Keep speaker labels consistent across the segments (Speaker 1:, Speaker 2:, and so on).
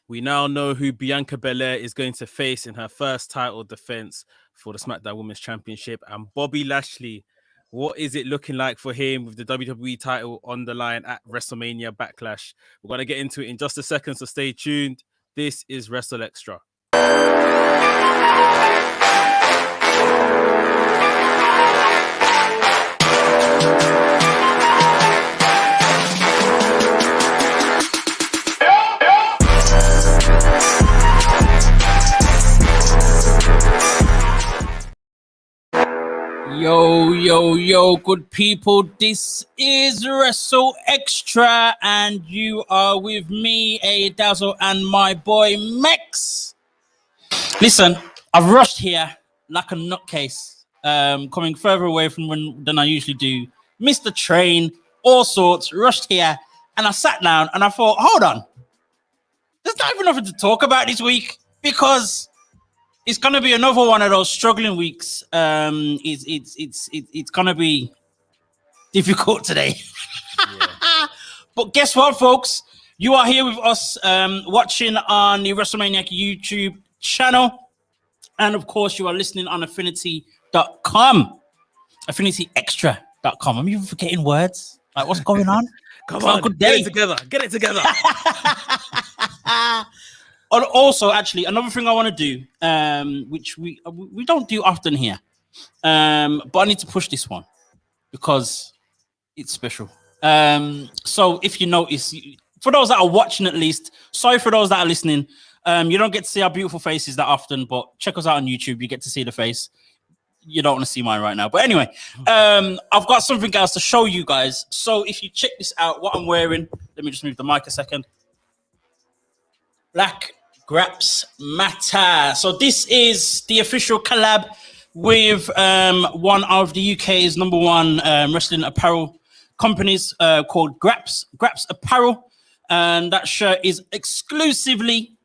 Speaker 1: We now know who Bianca Belair is going to face in her first title defense for the SmackDown Women's Championship. And Bobby Lashley, what is it looking like for him with the WWE title on the line at WrestleMania Backlash? We're going to get into it in just a second, so stay tuned. This is WrestleXtra.
Speaker 2: Yo, good people. This is WrstlXtra, and you are with me, A Dazzle, and my boy Mex. Listen, I've rushed here like a nutcase, coming further away than I usually do. Missed the train, all sorts, rushed here, and I sat down and I thought, hold on, there's not even nothing to talk about this week because it's gonna be another one of those struggling weeks. It's gonna be difficult today. Yeah. But guess what, folks? You are here with us, watching on the WrestleManiac YouTube channel, and of course, you are listening on affinity.com, affinityextra.com. I'm even forgetting words. Like, what's going on?
Speaker 1: Come on, good day. Get it together.
Speaker 2: Also, actually, another thing I want to do, which we don't do often here, but I need to push this one because it's special. So if you notice, for those that are watching at least, sorry for those that are listening, you don't get to see our beautiful faces that often, but check us out on YouTube. You get to see the face. You don't want to see mine right now. But anyway, I've got something else to show you guys. So if you check this out, what I'm wearing, let me just move the mic a second. Black Graps Matter. So this is the official collab with one of the UK's number one wrestling apparel companies called Graps Apparel. And that shirt is exclusively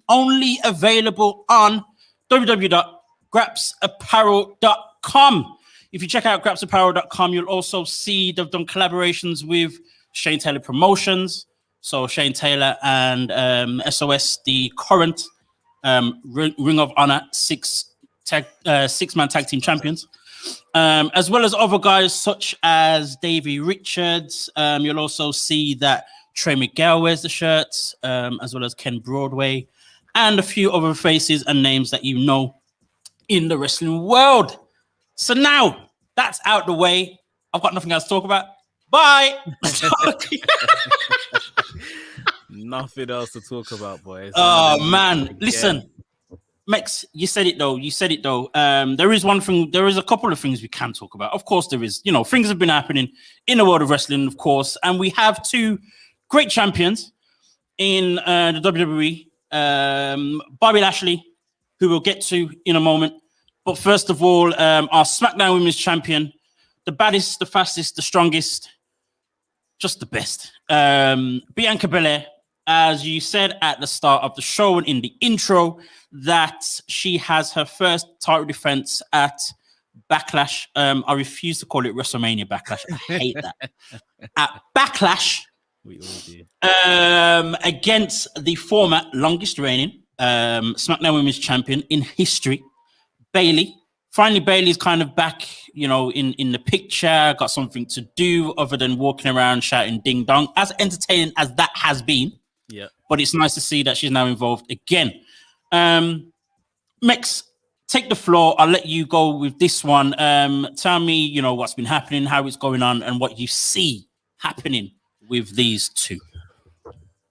Speaker 2: only available on www.grapsapparel.com. If you check out grapsapparel.com, you'll also see they've done collaborations with Shane Taylor Promotions. So Shane Taylor and SOS, the current Ring of Honor six-man tag team champions, as well as other guys such as Davey Richards. You'll also see that Trey Miguel wears the shirts, as well as Ken Broadway, and a few other faces and names that you know in the wrestling world. So now that's out the way. I've got nothing else to talk about. Bye.
Speaker 1: Nothing else to talk about, boys.
Speaker 2: Oh man, listen, Mex, you said it though. There is one thing. There is a couple of things we can talk about. Of course, there is. You know, things have been happening in the world of wrestling, of course, and we have two great champions in the WWE. Bobby Lashley, who we'll get to in a moment. But first of all, our SmackDown Women's Champion, the baddest, the fastest, the strongest, just the best. Bianca Belair, as you said at the start of the show and in the intro, that she has her first title defense at Backlash. I refuse to call it WrestleMania Backlash. I hate that. At Backlash,
Speaker 1: we all do.
Speaker 2: Against the former longest reigning SmackDown Women's Champion in history, Bayley. Finally, Bayley's kind of back, you know, in the picture, got something to do other than walking around shouting ding dong, as entertaining as that has been.
Speaker 1: Yeah.
Speaker 2: But it's nice to see that she's now involved again. Mex, take the floor. I'll let you go with this one. Tell me, you know, what's been happening, how it's going on, and what you see happening with these two.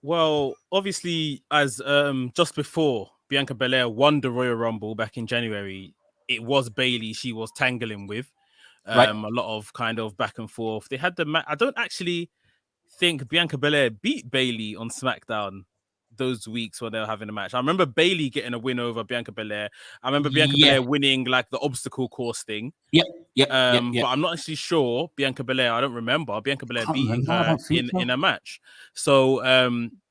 Speaker 1: Well, obviously, as just before Bianca Belair won the Royal Rumble back in January, it was Bayley she was tangling with.
Speaker 2: Right.
Speaker 1: A lot of kind of back and forth. They had the I don't actually think Bianca Belair beat Bayley on SmackDown those weeks when they were having a match. I remember Bayley getting a win over Bianca Belair. I remember Bianca Belair winning like the obstacle course thing.
Speaker 2: Yep.
Speaker 1: But I'm not actually sure Bianca Belair. I don't remember Bianca Belair beating her in a match. So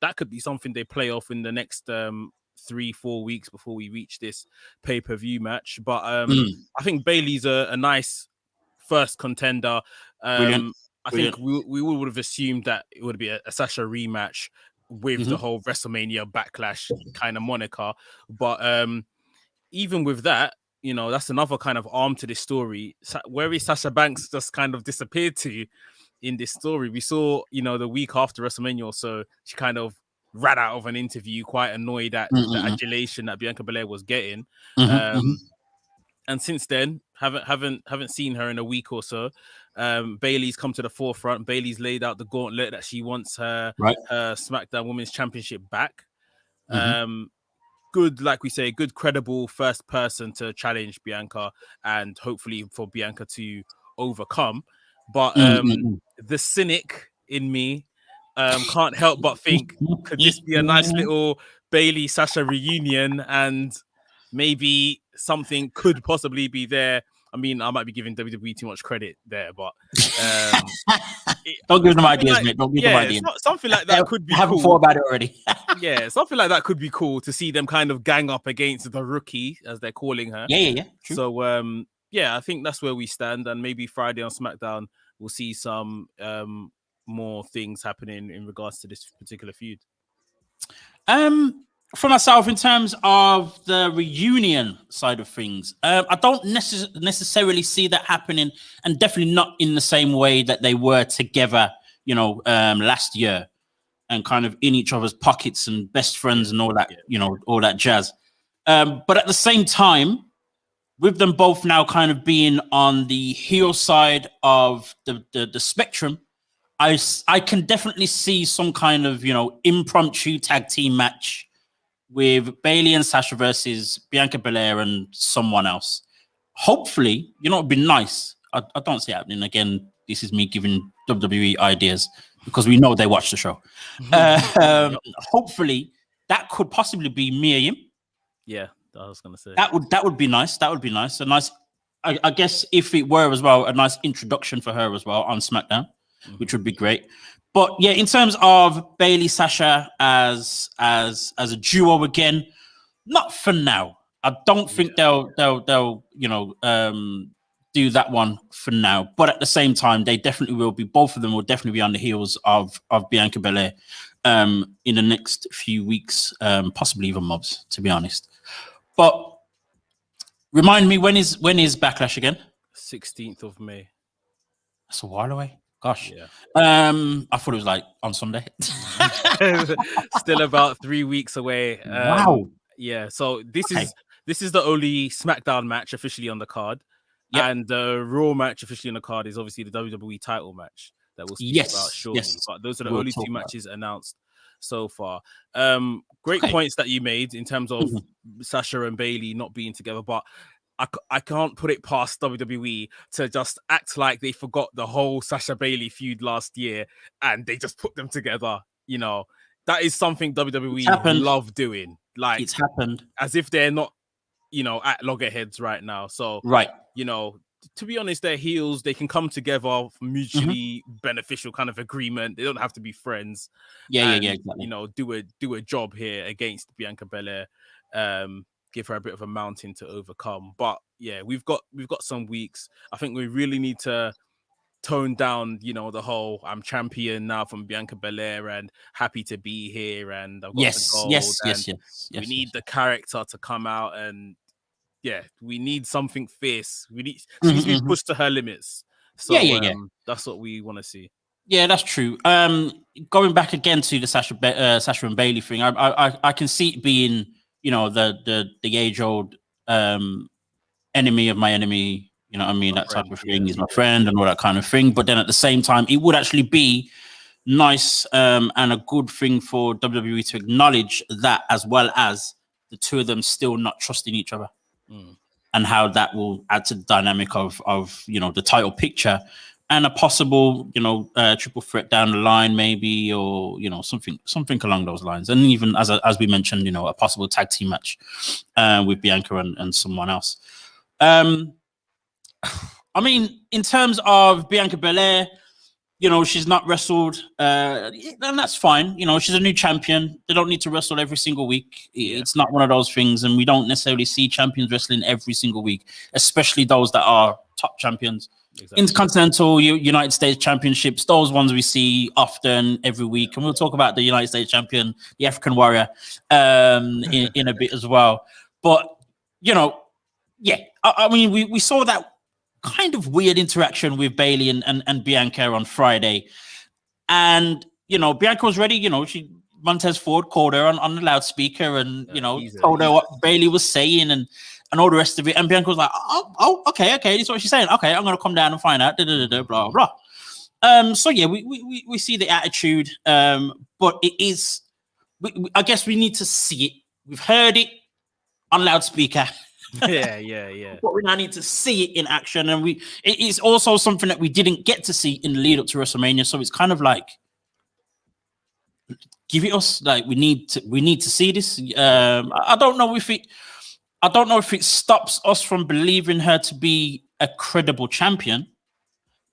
Speaker 1: that could be something they play off in the next 3-4 weeks before we reach this pay-per-view match. But I think Bayley's a nice first contender. I think we would have assumed that it would be a Sasha rematch. with the whole WrestleMania Backlash kind of moniker. But even with that, you know, that's another kind of arm to this story. Where is Sasha Banks just kind of disappeared to in this story? We saw, you know, the week after WrestleMania or so, she kind of ran out of an interview, quite annoyed at the adulation that Bianca Belair was getting. And since then, haven't seen her in a week or so. Bayley's come to the forefront. Bayley's laid out the gauntlet that she wants her SmackDown Women's Championship back. Good, like we say, good, credible first person to challenge Bianca, and hopefully for Bianca to overcome. But the cynic in me can't help but think, could this be a nice little Bayley Sasha reunion, and maybe something could possibly be there? I mean, I might be giving WWE too much credit there, but
Speaker 2: don't give them ideas, mate. Don't give them ideas.
Speaker 1: Something like that could be
Speaker 2: I haven't
Speaker 1: cool.
Speaker 2: thought about it already.
Speaker 1: Yeah, something like that could be cool to see them kind of gang up against the rookie, as they're calling her.
Speaker 2: Yeah. True.
Speaker 1: So, yeah, I think that's where we stand, and maybe Friday on SmackDown we'll see some more things happening in regards to this particular feud.
Speaker 2: For myself, in terms of the reunion side of things, I don't necessarily see that happening, and definitely not in the same way that they were together, you know, last year, and kind of in each other's pockets and best friends and all that, you know, all that jazz. But at the same time, with them both now kind of being on the heel side of the spectrum, I can definitely see some kind of, you know, impromptu tag team match with Bayley and Sasha versus Bianca Belair and someone else. Hopefully, you know, it'd be nice. I don't see it happening. Again, this is me giving WWE ideas because we know they watch the show. Hopefully, that could possibly be Mia Yim.
Speaker 1: Yeah, I was gonna say
Speaker 2: that would be nice. That would be nice. A nice, I guess, if it were as well, a nice introduction for her as well on SmackDown, which would be great. But yeah, in terms of Bayley Sasha as a duo again, not for now. I don't think they'll you know do that one for now. But at the same time, they definitely will be. Both of them will definitely be on the heels of Bianca Belair in the next few weeks, possibly even months, to be honest. But remind me, when is Backlash again?
Speaker 1: 16th of May.
Speaker 2: That's a while away. Gosh.
Speaker 1: Yeah.
Speaker 2: I thought it was like on Sunday.
Speaker 1: Still about 3 weeks away.
Speaker 2: Wow.
Speaker 1: Yeah. So this is the only SmackDown match officially on the card. Yep. And the Raw match officially on the card is obviously the WWE title match that we'll speak about shortly. Yes. But those are the only two matches announced so far. Great points that you made in terms of Sasha and Bayley not being together, but I can't put it past WWE to just act like they forgot the whole Sasha Bayley feud last year and they just put them together. You know, that is something WWE love doing. Like,
Speaker 2: it's happened
Speaker 1: as if they're not, you know, at loggerheads right now. So, you know, to be honest, they're heels. They can come together for mutually beneficial kind of agreement. They don't have to be friends.
Speaker 2: Yeah, exactly.
Speaker 1: You know, do a job here against Bianca Belair. Give her a bit of a mountain to overcome. But yeah, we've got some weeks. I think we really need to tone down, you know, the whole I'm champion now from Bianca Belair and happy to be here and I've got the gold.
Speaker 2: Yes.
Speaker 1: We need the character to come out and we need something fierce. She needs to be pushed to her limits. So that's what we want to see.
Speaker 2: Yeah, that's true. Going back again to the Sasha and Bayley thing, I can see it being, you know, the age-old enemy of my enemy, you know what I mean? That type of thing. He's my friend and all that kind of thing. But then at the same time, it would actually be nice and a good thing for WWE to acknowledge that, as well as the two of them still not trusting each other. And how that will add to the dynamic of you know, the title picture and a possible, you know, triple threat down the line, maybe, or, you know, something along those lines. And even as we mentioned, you know, a possible tag team match with Bianca and someone else. I mean, in terms of Bianca Belair, you know, she's not wrestled, and that's fine. You know, she's a new champion. They don't need to wrestle every single week. It's not one of those things, and we don't necessarily see champions wrestling every single week, especially those that are top champions.
Speaker 1: Exactly.
Speaker 2: Intercontinental, United States Championships, those ones we see often every week. And we'll talk about the United States champion, the African warrior, in a bit as well. But, I mean, we saw that kind of weird interaction with Bayley and Bianca on Friday. And, Bianca was ready, Montez Ford called her on the loudspeaker and, told her what Bayley was saying and all the rest of it. And Bianca was like, okay, this is what she's saying. Okay, I'm going to come down and find out, blah, blah. So, yeah, we see the attitude, but it is, I guess we need to see it. We've heard it on loudspeaker.
Speaker 1: Yeah.
Speaker 2: But we now need to see it in action. And it is also something that we didn't get to see in the lead up to WrestleMania. So it's kind of like, give it us. Like we need to see this. I don't know if it stops us from believing her to be a credible champion,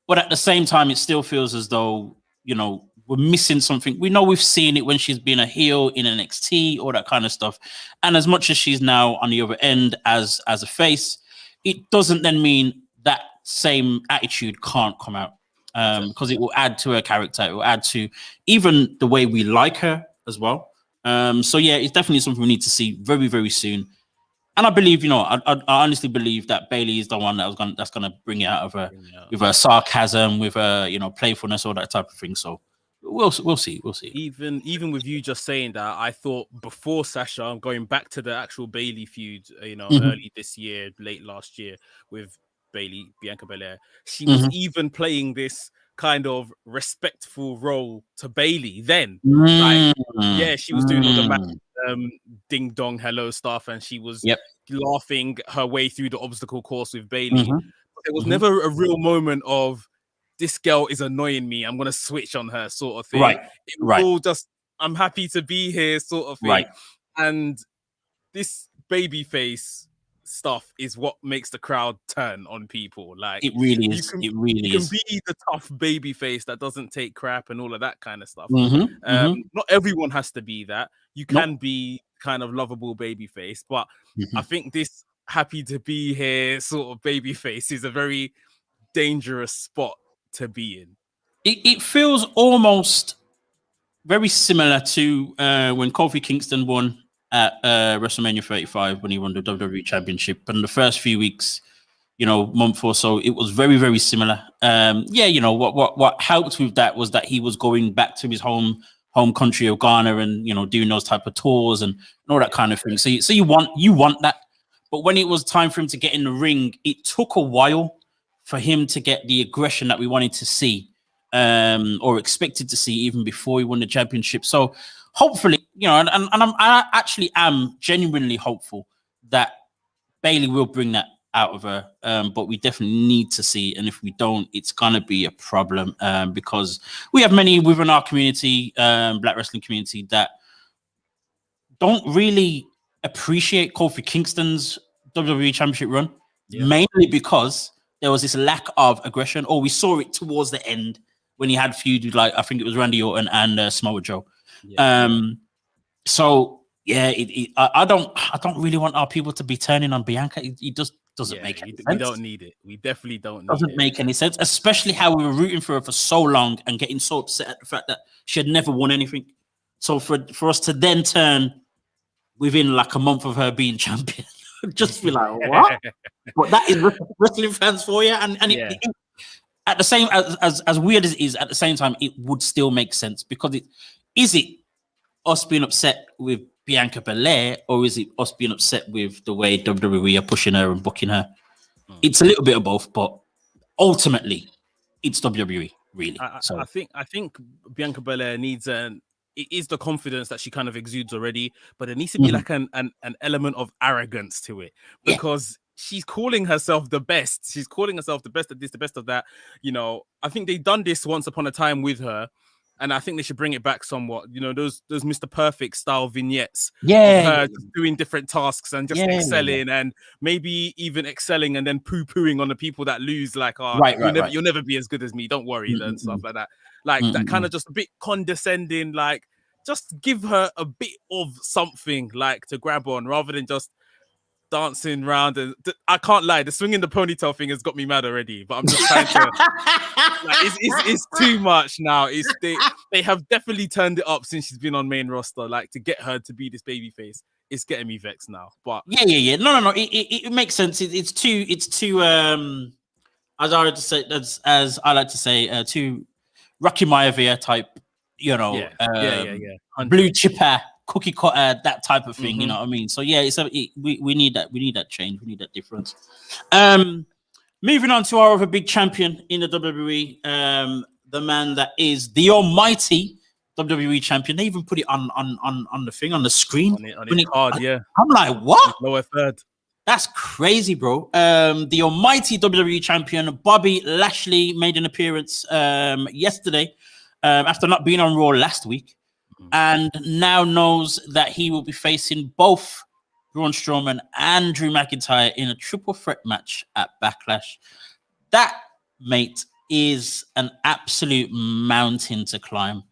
Speaker 2: but at the same time, it still feels as though we're missing something. We know we've seen it when she's been a heel in NXT, all that kind of stuff. And as much as she's now on the other end as a face, it doesn't then mean that same attitude can't come out. Because it will add to her character. It will add to even the way we like her as well. So yeah, it's definitely something we need to see very, very soon. And I believe, I honestly believe that Bayley is the one that's gonna bring it out of her with her sarcasm, with her, playfulness, all that type of thing. So we'll see.
Speaker 1: Even with you just saying that, I thought before Sasha, I'm going back to the actual Bayley feud, early this year, late last year with Bianca Belair, she was even playing this kind of respectful role to Bayley then. She was doing all the ding dong hello stuff, and she was laughing her way through the obstacle course with Bayley. But there was never a real moment of this girl is annoying me, I'm gonna switch on her sort of thing. It was all just I'm happy to be here sort of thing. And this babyface stuff is what makes the crowd turn on people. Like
Speaker 2: it really is.
Speaker 1: You can be the tough baby face that doesn't take crap and all of that kind of stuff. Not everyone has to be that. You can be kind of lovable baby face, but I think this happy to be here sort of baby face is a very dangerous spot to be in.
Speaker 2: It feels almost very similar to when Kofi Kingston won at WrestleMania 35 when he won the WWE Championship. And the first few weeks, month or so, it was very, very similar. What helped with that was that he was going back to his home country of Ghana and doing those type of tours and all that kind of thing. So you want that. But when it was time for him to get in the ring, it took a while for him to get the aggression that we wanted to see, or expected to see even before he won the championship. So hopefully, I actually am genuinely hopeful that Bayley will bring that out of her. But we definitely need to see, and if we don't, it's gonna be a problem. Because we have many within our community, Black wrestling community, that don't really appreciate Kofi Kingston's WWE Championship run, mainly because there was this lack of aggression, or we saw it towards the end when he had feud with, like, I think it was Randy Orton and Samoa Joe. So yeah, I don't really want our people to be turning on Bianca. It just doesn't make any sense.
Speaker 1: We don't need it. We definitely don't need
Speaker 2: doesn't make any sense, especially how we were rooting for her for so long and getting so upset at the fact that she had never won anything. So for us to then turn within like a month of her being champion, just be like, what? But that is wrestling fans for you, and it, at the same as weird as it is, at the same time, it would still make sense, because is it us being upset with Bianca Belair, or is it us being upset with the way WWE are pushing her and booking her? It's a little bit of both, but ultimately, it's WWE, really.
Speaker 1: I think Bianca Belair needs it is the confidence that she kind of exudes already, but there needs to be like an element of arrogance to it, because she's calling herself the best. She's calling herself the best at this, the best of that. I think they've done this once upon a time with her, and I think they should bring it back somewhat. Those Mr. Perfect style vignettes of her just doing different tasks and just excelling, and maybe even excelling and then poo-pooing on the people that lose, like, you'll never be as good as me, don't worry, and stuff like that. Like that kind of just a bit condescending, like just give her a bit of something like to grab on, rather than just dancing around, and I can't lie, the swinging the ponytail thing has got me mad already. But I'm just trying to, like, it's too much now. They have definitely turned it up since she's been on main roster. Like, to get her to be this baby face, it's getting me vexed now. But
Speaker 2: yeah. No. It makes sense. It's too. As I like to say, as I like to say, too Rocky Maivia type.
Speaker 1: yeah.
Speaker 2: Blue chipper, cookie cutter, that type of thing. You know what I mean? So yeah, we need that. We need that change. We need that difference. Moving on to our other big champion in the WWE, the man that is the almighty WWE champion. They even put it on the thing on the screen
Speaker 1: on his card. Yeah,
Speaker 2: I'm like, what?
Speaker 1: Lower third.
Speaker 2: That's crazy, bro. The almighty WWE champion Bobby Lashley made an appearance yesterday after not being on Raw last week, and now knows that he will be facing both Braun Strowman and Drew McIntyre in a triple threat match at Backlash. That, mate, is an absolute mountain to climb.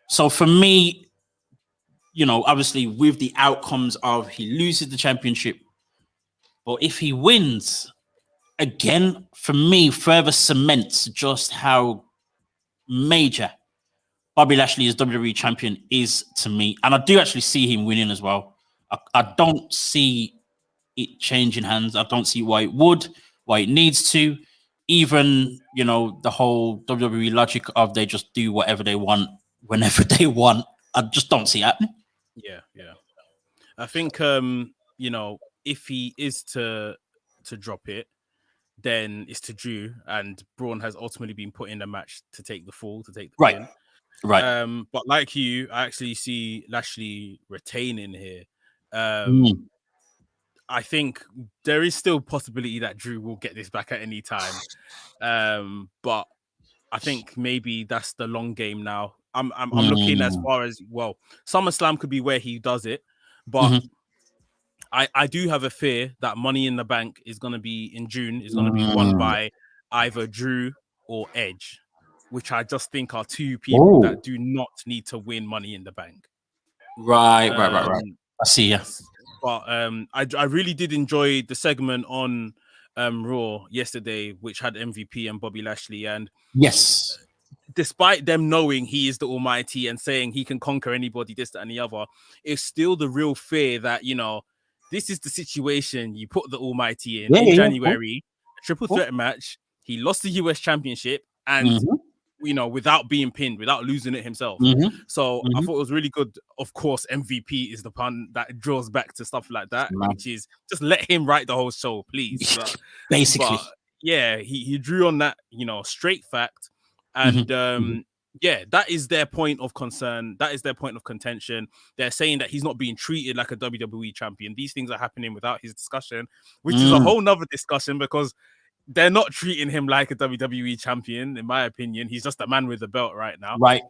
Speaker 2: So for me, obviously with the outcomes of he loses the championship, but if he wins, again, for me, further cements just how major Bobby Lashley as WWE champion is to me. And I do actually see him winning as well. I don't see it changing hands. I don't see why it would, why it needs to. Even, the whole WWE logic of they just do whatever they want, whenever they want. I just don't see it happening.
Speaker 1: Yeah. I think, if he is to drop it, then it's to Drew, and Braun has ultimately been put in the match to take the fall, to take the win.
Speaker 2: Right.
Speaker 1: But like you, I actually see Lashley retaining here. I think there is still possibility that Drew will get this back at any time. But I think maybe that's the long game now. I'm looking as far as, SummerSlam could be where he does it, but I do have a fear that Money in the Bank is going to be in June, is going to be won by either Drew or Edge, which I just think are two people that do not need to win Money in the Bank.
Speaker 2: Right. I see, yeah.
Speaker 1: But I really did enjoy the segment on Raw yesterday, which had MVP and Bobby Lashley. And
Speaker 2: yes,
Speaker 1: despite them knowing he is the Almighty and saying he can conquer anybody, this, that, and the other, it's still the real fear that, this is the situation you put the Almighty in January, triple threat match. He lost the US Championship and, without being pinned, without losing it himself. So I thought it was really good. Of course, MVP is the pun that draws back to stuff like that, which is just let him write the whole show, please.
Speaker 2: Basically.
Speaker 1: But, yeah, he drew on that, straight fact. And that is their point of concern. That is their point of contention. They're saying that he's not being treated like a WWE champion. These things are happening without his discussion, which is a whole nother discussion, because they're not treating him like a WWE champion, in my opinion. He's just a man with a belt right now.
Speaker 2: Right.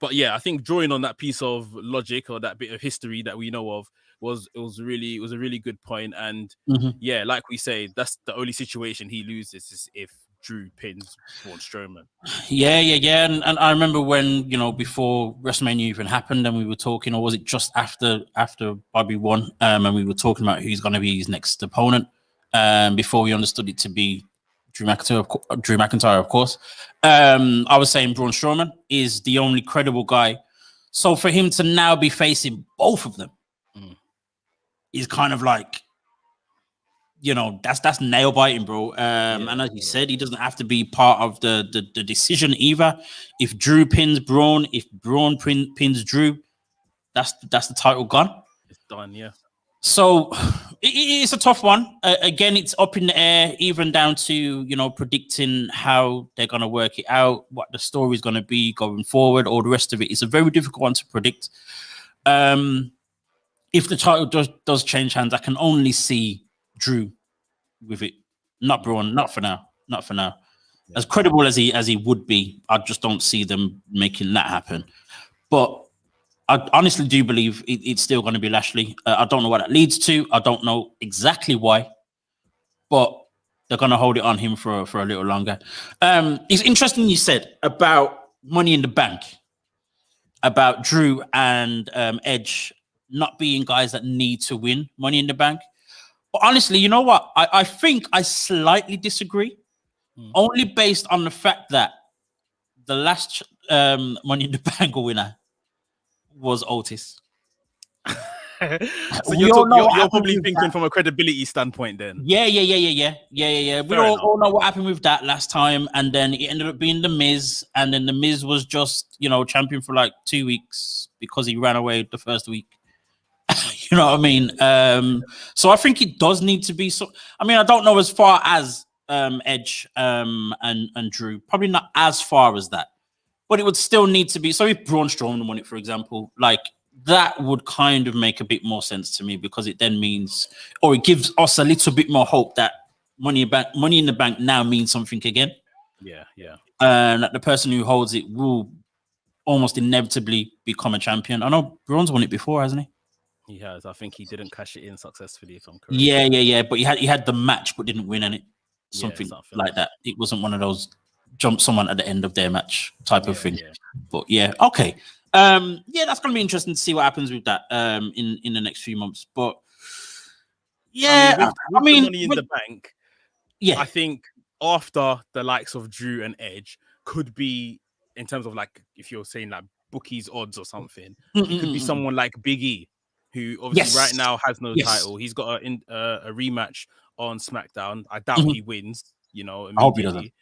Speaker 1: But yeah, I think drawing on that piece of logic or that bit of history that we know of was a really good point. And yeah, like we say, that's the only situation he loses is if Drew pins Braun Strowman.
Speaker 2: Yeah. And I remember when, before WrestleMania even happened, and we were talking, or was it just after Bobby won? And we were talking about who's going to be his next opponent. Before we understood it to be Drew McIntyre, of course. I was saying Braun Strowman is the only credible guy. So for him to now be facing both of them is kind of like, that's nail biting, bro. And as you said, he doesn't have to be part of the decision either. If Drew pins Braun, if Braun pins Drew, that's the title gone.
Speaker 1: It's done, yeah.
Speaker 2: So it's a tough one. Again, it's up in the air, even down to, predicting how they're going to work it out, what the story is going to be going forward, all the rest of it. It's a very difficult one to predict. If the title does change hands, I can only see Drew with it, not Braun, not for now. Yeah. As credible as he would be, I just don't see them making that happen. But I honestly do believe it's still going to be Lashley. I don't know what that leads to. I don't know exactly why, but they're going to hold it on him for a little longer. It's interesting you said about Money in the Bank, about Drew and Edge not being guys that need to win Money in the Bank. But honestly, you know what? I think I slightly disagree, only based on the fact that the last Money in the Bank winner was Otis.
Speaker 1: So you're probably thinking from a credibility standpoint then.
Speaker 2: Yeah. We all know what happened with that last time, and then it ended up being The Miz, and then The Miz was just, champion for like 2 weeks because he ran away the first week. You know what I mean? So I think it does need to be so. I mean, I don't know as far as Edge and Drew, probably not as far as that, but it would still need to be. So if Braun Strowman won it, for example, like, that would kind of make a bit more sense to me, because it then means, or it gives us a little bit more hope that Money in the Bank now means something again.
Speaker 1: Yeah.
Speaker 2: And that the person who holds it will almost inevitably become a champion. I know Braun's won it before, hasn't he?
Speaker 1: He has. I think he didn't cash it in successfully, if I'm correct.
Speaker 2: Yeah. But he had the match, but didn't win any. Something like that. It wasn't one of those jump someone at the end of their match type of thing. Yeah. But yeah, okay. That's gonna be interesting to see what happens with that in the next few months. But yeah,
Speaker 1: I mean, Money in the Bank.
Speaker 2: Yeah,
Speaker 1: I think after the likes of Drew and Edge could be, in terms of like, if you're saying like bookies odds or something, it could be someone like Big E, who obviously right now has no title. He's got a rematch on SmackDown. I doubt he wins. Immediately.
Speaker 2: I hope he doesn't.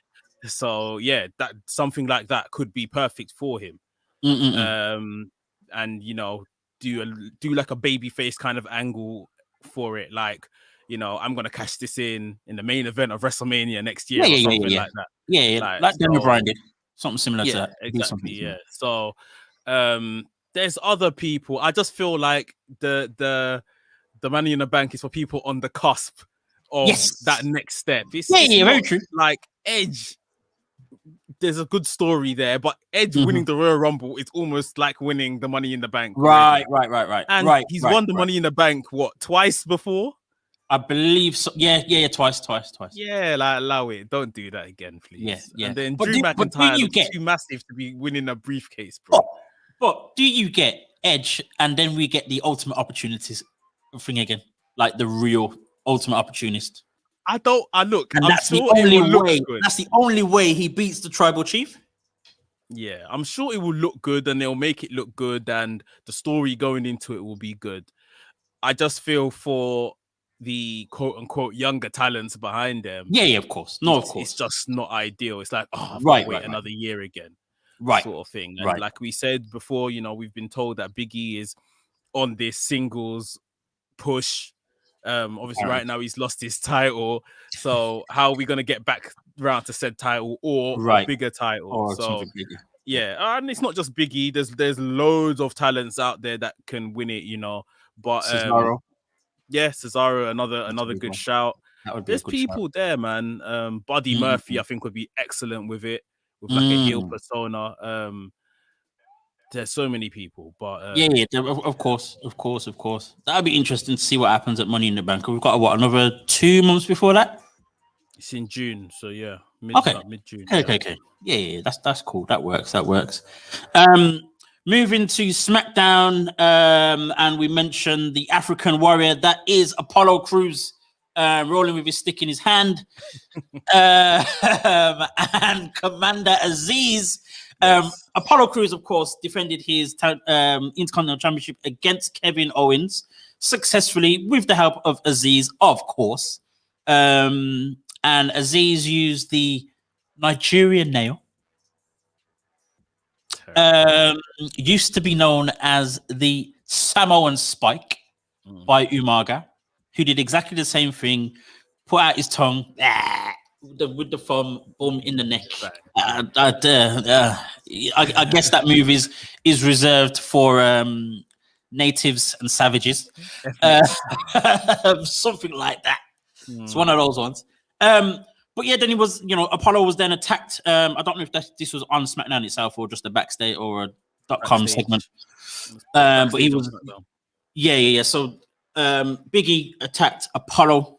Speaker 1: So yeah, that something like that could be perfect for him. And do like a babyface kind of angle for it, like, I'm gonna cash this in the main event of WrestleMania next year, or something like that.
Speaker 2: Like Daniel Bryan did, something similar to that.
Speaker 1: Exactly. Yeah. So there's other people. I just feel like the Money in the Bank is for people on the cusp of that next step. It's
Speaker 2: very true.
Speaker 1: Like Edge, there's a good story there, but Edge winning the Royal Rumble is almost like winning the Money in the Bank.
Speaker 2: Right.
Speaker 1: And he's won the Money in the Bank, twice before?
Speaker 2: I believe so. Yeah, twice.
Speaker 1: Yeah, like, allow it. Don't do that again, please.
Speaker 2: Yeah.
Speaker 1: And then Drew McIntyre looks too massive to be winning a briefcase, bro.
Speaker 2: But do you get Edge, and then we get the ultimate opportunities thing again, like the real ultimate opportunist?
Speaker 1: Look,
Speaker 2: and that's the only way. That's the only way he beats the tribal chief.
Speaker 1: Yeah, I'm sure it will look good, and they'll make it look good, and the story going into it will be good. I just feel for the quote unquote younger talents behind them.
Speaker 2: Yeah, of course. No, of course.
Speaker 1: It's just not ideal. It's like, I've got to wait another year again. Sort of thing. And like we said before, we've been told that Big E is on this singles push. Obviously right now he's lost his title, so how are we going to get back around to said title or a bigger title?
Speaker 2: Or
Speaker 1: so and it's not just Big E. There's loads of talents out there that can win it, but
Speaker 2: Cesaro.
Speaker 1: Cesaro, another good shout. There's people there, man. Buddy Murphy I think would be excellent with it, with like a heel persona. There's so many people, but
Speaker 2: of course. That'd be interesting to see what happens at Money in the Bank. We've got another 2 months before that.
Speaker 1: It's in June, so yeah, mid-June.
Speaker 2: Okay. Yeah, that's cool. That works. Moving to SmackDown, and we mentioned the African warrior that is Apollo Crews, rolling with his stick in his hand, and Commander Aziz. Apollo Crews, of course, defended his Intercontinental Championship against Kevin Owens successfully with the help of Aziz, of course. And Aziz used the Nigerian nail. Used to be known as the Samoan Spike by Umaga, who did exactly the same thing, put out his tongue, with the thumb, boom, in the neck. I guess that move is reserved for natives and savages. Something like that. It's one of those ones. But yeah, then he was, Apollo was then attacked. I don't know if this was on SmackDown itself or just a backstage or a .com segment. But he was, yeah. So Big E attacked Apollo,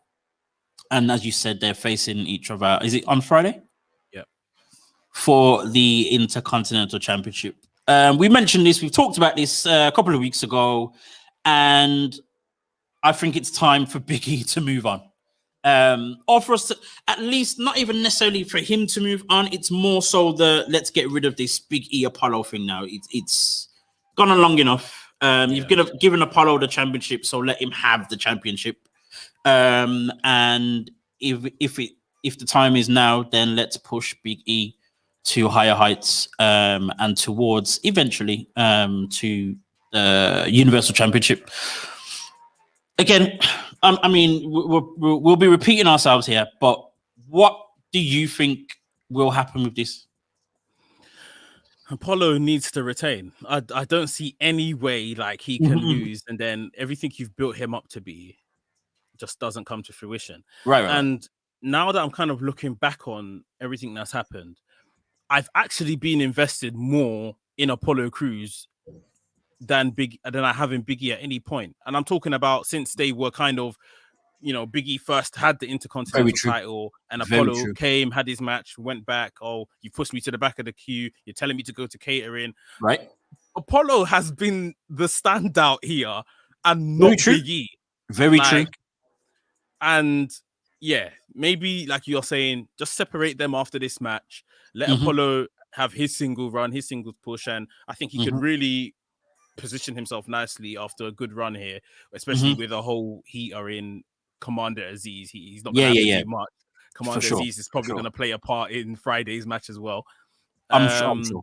Speaker 2: and as you said, they're facing each other. Is it on Friday?
Speaker 1: Yeah.
Speaker 2: For the Intercontinental Championship. We mentioned this. We've talked about this a couple of weeks ago, and I think it's time for Big E to move on. Or for us to, at least, not even necessarily for him to move on. It's more so let's get rid of this Big E Apollo thing now. It's gone on long enough. You've given Apollo the championship, so let him have the championship. And if the time is now, then let's push Big E to higher heights, and towards eventually to the Universal Championship. Again, I mean, we'll be repeating ourselves here, but what do you think will happen with this?
Speaker 1: Apollo needs to retain. I don't see any way like he can lose, and then everything you've built him up to be just doesn't come to fruition.
Speaker 2: Right.
Speaker 1: And now that I'm kind of looking back on everything that's happened, I've actually been invested more in Apollo Crews than I have in Big E at any point. And I'm talking about since they were kind of, Big E first had the Intercontinental title, and Apollo came, had his match, went back. Oh, you pushed me to the back of the queue. You're telling me to go to catering.
Speaker 2: Right.
Speaker 1: Apollo has been the standout here, and not Big E.
Speaker 2: Very true.
Speaker 1: And yeah, maybe like you're saying, just separate them after this match. Let Apollo have his single run, his singles push, and I think he could really position himself nicely after a good run here, especially with a whole heater in Commander Aziz. He's not going to have to do much. Commander Aziz is probably going to play a part in Friday's match as well.
Speaker 2: I'm sure.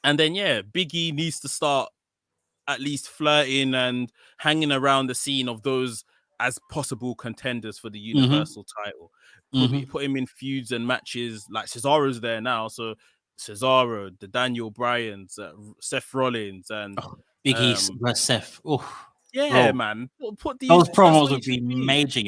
Speaker 1: And then, Big E needs to start at least flirting and hanging around the scene of those as possible contenders for the Universal title. Put him in feuds and matches. Like Cesaro's there now, so Cesaro, the Daniel Bryans, Seth Rollins, and
Speaker 2: Big E versus Seth.
Speaker 1: Man. Put
Speaker 2: those promos would be major,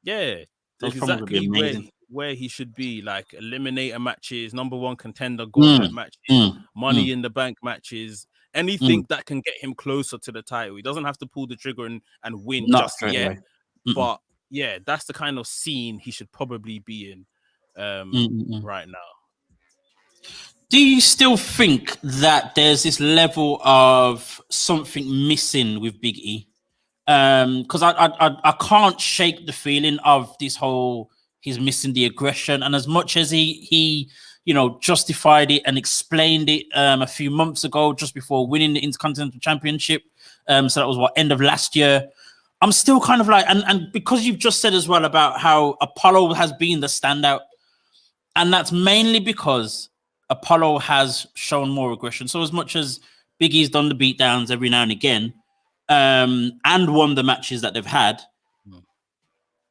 Speaker 1: Yeah,
Speaker 2: those promos would be amazing.
Speaker 1: Where he should be, like eliminator matches, number one contender gauntlet matches, money in the bank matches, anything that can get him closer to the title. He doesn't have to pull the trigger and win just yet. But yeah, that's the kind of scene he should probably be in right now.
Speaker 2: Do you still think that there's this level of something missing with Big E? Because I can't shake the feeling of this whole he's missing the aggression, and as much as he justified it and explained it a few months ago, just before winning the Intercontinental Championship, so that was end of last year. I'm still kind of like, and because you've just said as well about how Apollo has been the standout, and that's mainly because Apollo has shown more aggression. So as much as Big E's done the beatdowns every now and again, and won the matches that they've had,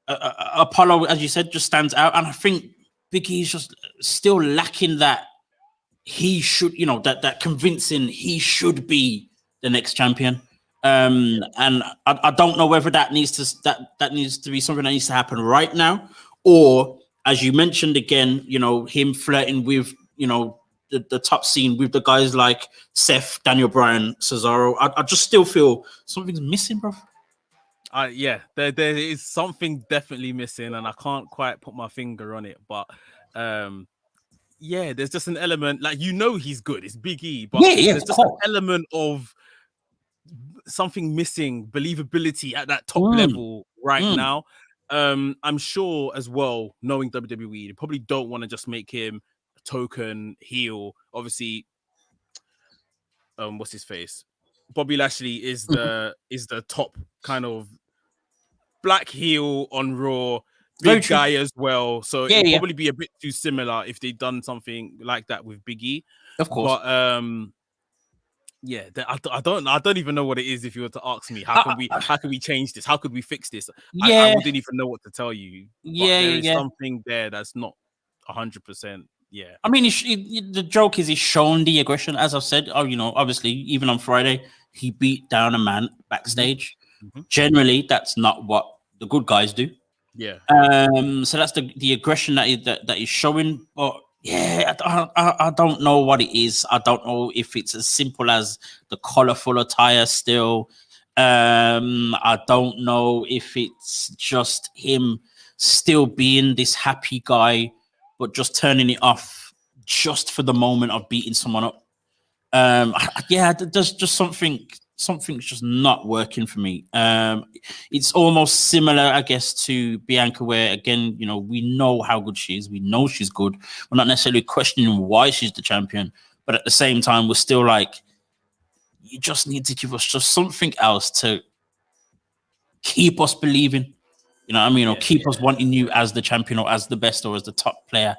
Speaker 2: Apollo, as you said, just stands out. And I think Big E's just still lacking that he should, that convincing he should be the next champion. And I don't know whether that needs to be something that needs to happen right now, or as you mentioned again, him flirting with the top scene with the guys like Seth, Daniel Bryan, Cesaro. I just still feel something's missing, bro.
Speaker 1: There is something definitely missing, and I can't quite put my finger on it. But there's just an element, like he's good. It's Big E, but there's just an element of something missing, believability at that top level right now. I'm sure as well, knowing WWE, they probably don't want to just make him a token heel. Obviously, what's his face? Bobby Lashley is the top kind of black heel on Raw, big guy as well. So it'd probably be a bit too similar if they'd done something like that with Big E.
Speaker 2: Of course.
Speaker 1: But I don't even know what it is. If you were to ask me, how can we change this? How could we fix this? I wouldn't even know what to tell you. But there is something there that's not 100%. Yeah.
Speaker 2: I mean, the joke is he's shown the aggression, as I've said. Obviously, even on Friday, he beat down a man backstage. Generally, that's not what the good guys do.
Speaker 1: Yeah.
Speaker 2: So that's the aggression that he's showing. But yeah, I don't know what it is. I don't know if it's as simple as the colorful attire still. I don't know if it's just him still being this happy guy, but just turning it off just for the moment of beating someone up. There's just something something's just not working for me. It's almost similar, I guess, to Bianca, where again, you know, we know how good she is. We know she's good. We're not necessarily questioning why she's the champion, but at the same time, we're still like, you just need to give us just something else to keep us believing. You know what I mean? Or keep us wanting you as the champion or as the best or as the top player,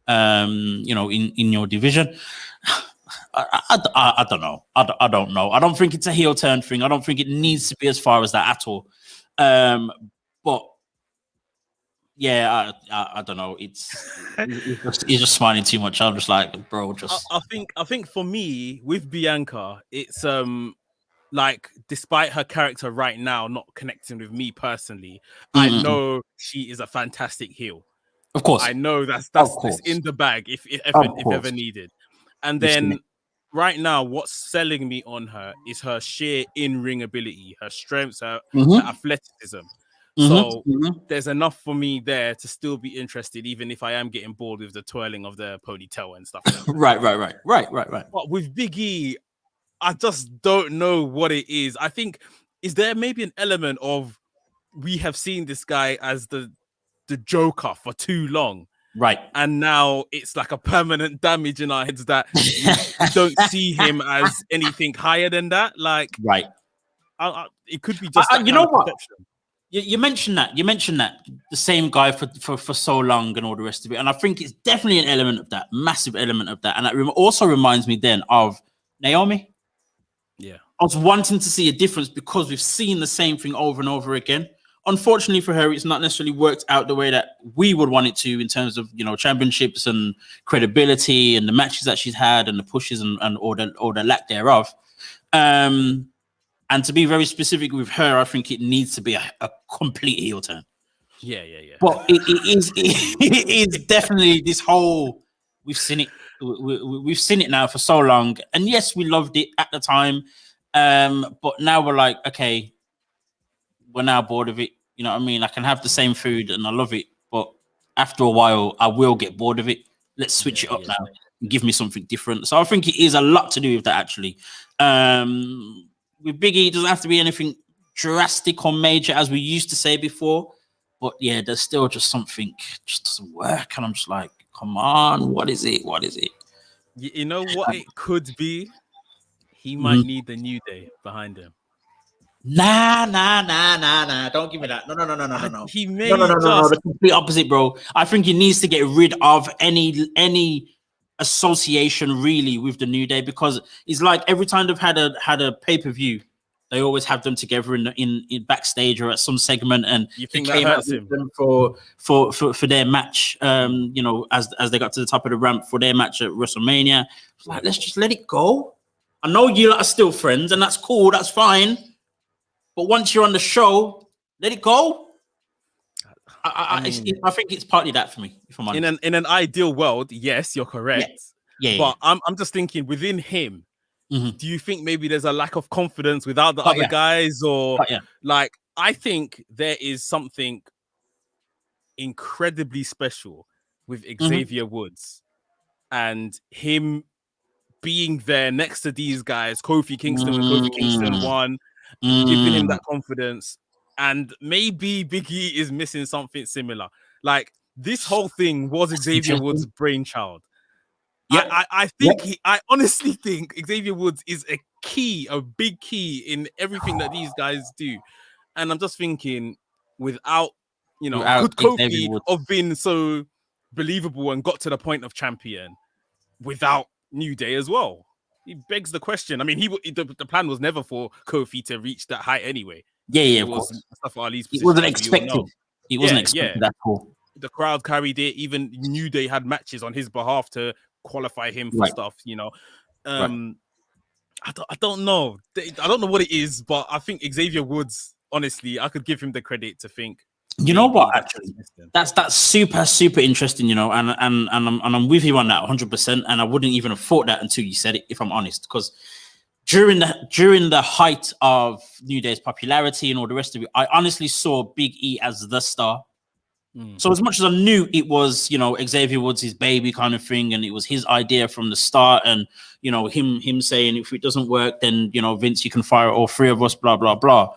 Speaker 2: you know, in your division. I don't know. I don't know. I don't think it's a heel turn thing. I don't think it needs to be as far as that at all. But yeah, I don't know. He's just smiling too much. I'm just like, bro, just.
Speaker 1: I think for me with Bianca, it's like despite her character right now not connecting with me personally, I know she is a fantastic heel.
Speaker 2: Of course,
Speaker 1: I know that's in the bag if ever needed. And then right now, what's selling me on her is her sheer in-ring ability, her strengths, her athleticism. So there's enough for me there to still be interested, even if I am getting bored with the twirling of the ponytail and stuff like that.
Speaker 2: Right.
Speaker 1: But with Big E, I just don't know what it is. I think, is there maybe an element of we have seen this guy as the Joker for too long,
Speaker 2: right?
Speaker 1: And now it's like a permanent damage in our heads that we don't see him as anything higher than that. Like,
Speaker 2: right?
Speaker 1: It could be just
Speaker 2: you know what. You mentioned that. The same guy for so long and all the rest of it. And I think it's definitely an element of that, massive element of that. And that also reminds me then of Naomi.
Speaker 1: Yeah.
Speaker 2: I was wanting to see a difference because we've seen the same thing over and over again. Unfortunately for her, it's not necessarily worked out the way that we would want it to in terms of, you know, championships and credibility and the matches that she's had and the pushes and or the lack thereof. And to be very specific with her, I think it needs to be a complete heel turn.
Speaker 1: Yeah.
Speaker 2: But it is definitely this whole, we've seen it. We've seen it now for so long. And yes, we loved it at the time. But now we're like, okay, we're now bored of it. You know what I mean? I can have the same food and I love it. But after a while, I will get bored of it. Let's switch it up now and give me something different. So I think it is a lot to do with that, actually. With Big E, it doesn't have to be anything drastic or major, as we used to say before. But yeah, there's still just something just doesn't work. And I'm just like, come on, what is it?
Speaker 1: You know what it could be? He might need the New Day behind him.
Speaker 2: Nah. Don't give me that. No.
Speaker 1: He may
Speaker 2: no. The complete opposite, bro. I think he needs to get rid of any association really with the New Day, because it's like every time they've had a pay-per-view, they always have them together in backstage or at some segment, and
Speaker 1: you think that hurts him
Speaker 2: for their match. You know, as they got to the top of the ramp for their match at WrestleMania. It's like, let's just let it go. I know you are still friends, and that's cool. That's fine. But once you're on the show, let it go. I think it's partly that for me. If I'm honest.
Speaker 1: In an ideal world, yes, you're correct.
Speaker 2: Yeah.
Speaker 1: But I'm just thinking within him. Do you think maybe there's a lack of confidence without the other guys, or like I think there is something incredibly special with Xavier Woods and him being there next to these guys, Kofi Kingston when Kofi Kingston won, giving him that confidence. And maybe Big E is missing something similar. Like this whole thing was Xavier Woods' brainchild. I honestly think Xavier Woods is a big key in everything that these guys do. And I'm just thinking, could Kofi have been so believable and got to the point of champion without New Day as well? It begs the question. I mean, the plan was never for Kofi to reach that height anyway.
Speaker 2: Of course. It wasn't expected. It wasn't expected at all.
Speaker 1: The crowd carried it. Even New Day had matches on his behalf to qualify him for stuff, you know. I don't know. I don't know what it is, but I think Xavier Woods, honestly, I could give him the credit to think.
Speaker 2: You know what? Actually, that's super interesting. You know, and I'm with you on that 100%. And I wouldn't even have thought that until you said it, if I'm honest, because during the height of New Day's popularity and all the rest of it, I honestly saw Big E as the star. So as much as I knew it was, Xavier Woods' his baby kind of thing, and it was his idea from the start, and him saying if it doesn't work, then Vince, you can fire all three of us, blah blah blah.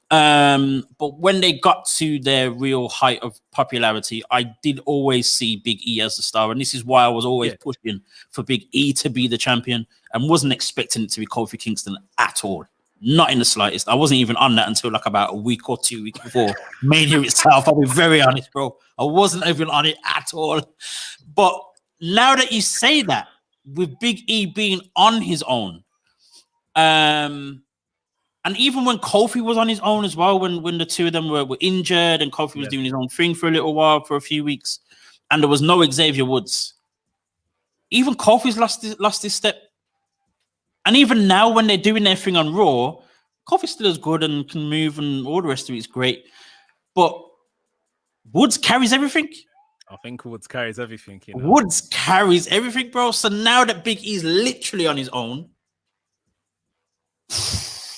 Speaker 2: But when they got to their real height of popularity, I did always see Big E as the star, and this is why I was always pushing for Big E to be the champion, and wasn't expecting it to be Kofi Kingston at all. Not in the slightest. I wasn't even on that until like about a week or 2 weeks before Mania itself. I'll be very honest, bro. I wasn't even on it at all. But now that you say that, with Big E being on his own, and even when Kofi was on his own as well, when the two of them were injured and Kofi was doing his own thing for a little while, for a few weeks, and there was no Xavier Woods, even Kofi's lost his step. And even now, when they're doing their thing on Raw, Kofi still is good and can move, and all the rest of it is great. But Woods carries everything.
Speaker 1: I think Woods carries everything.
Speaker 2: Woods carries everything, bro. So now that Big E's literally on his own,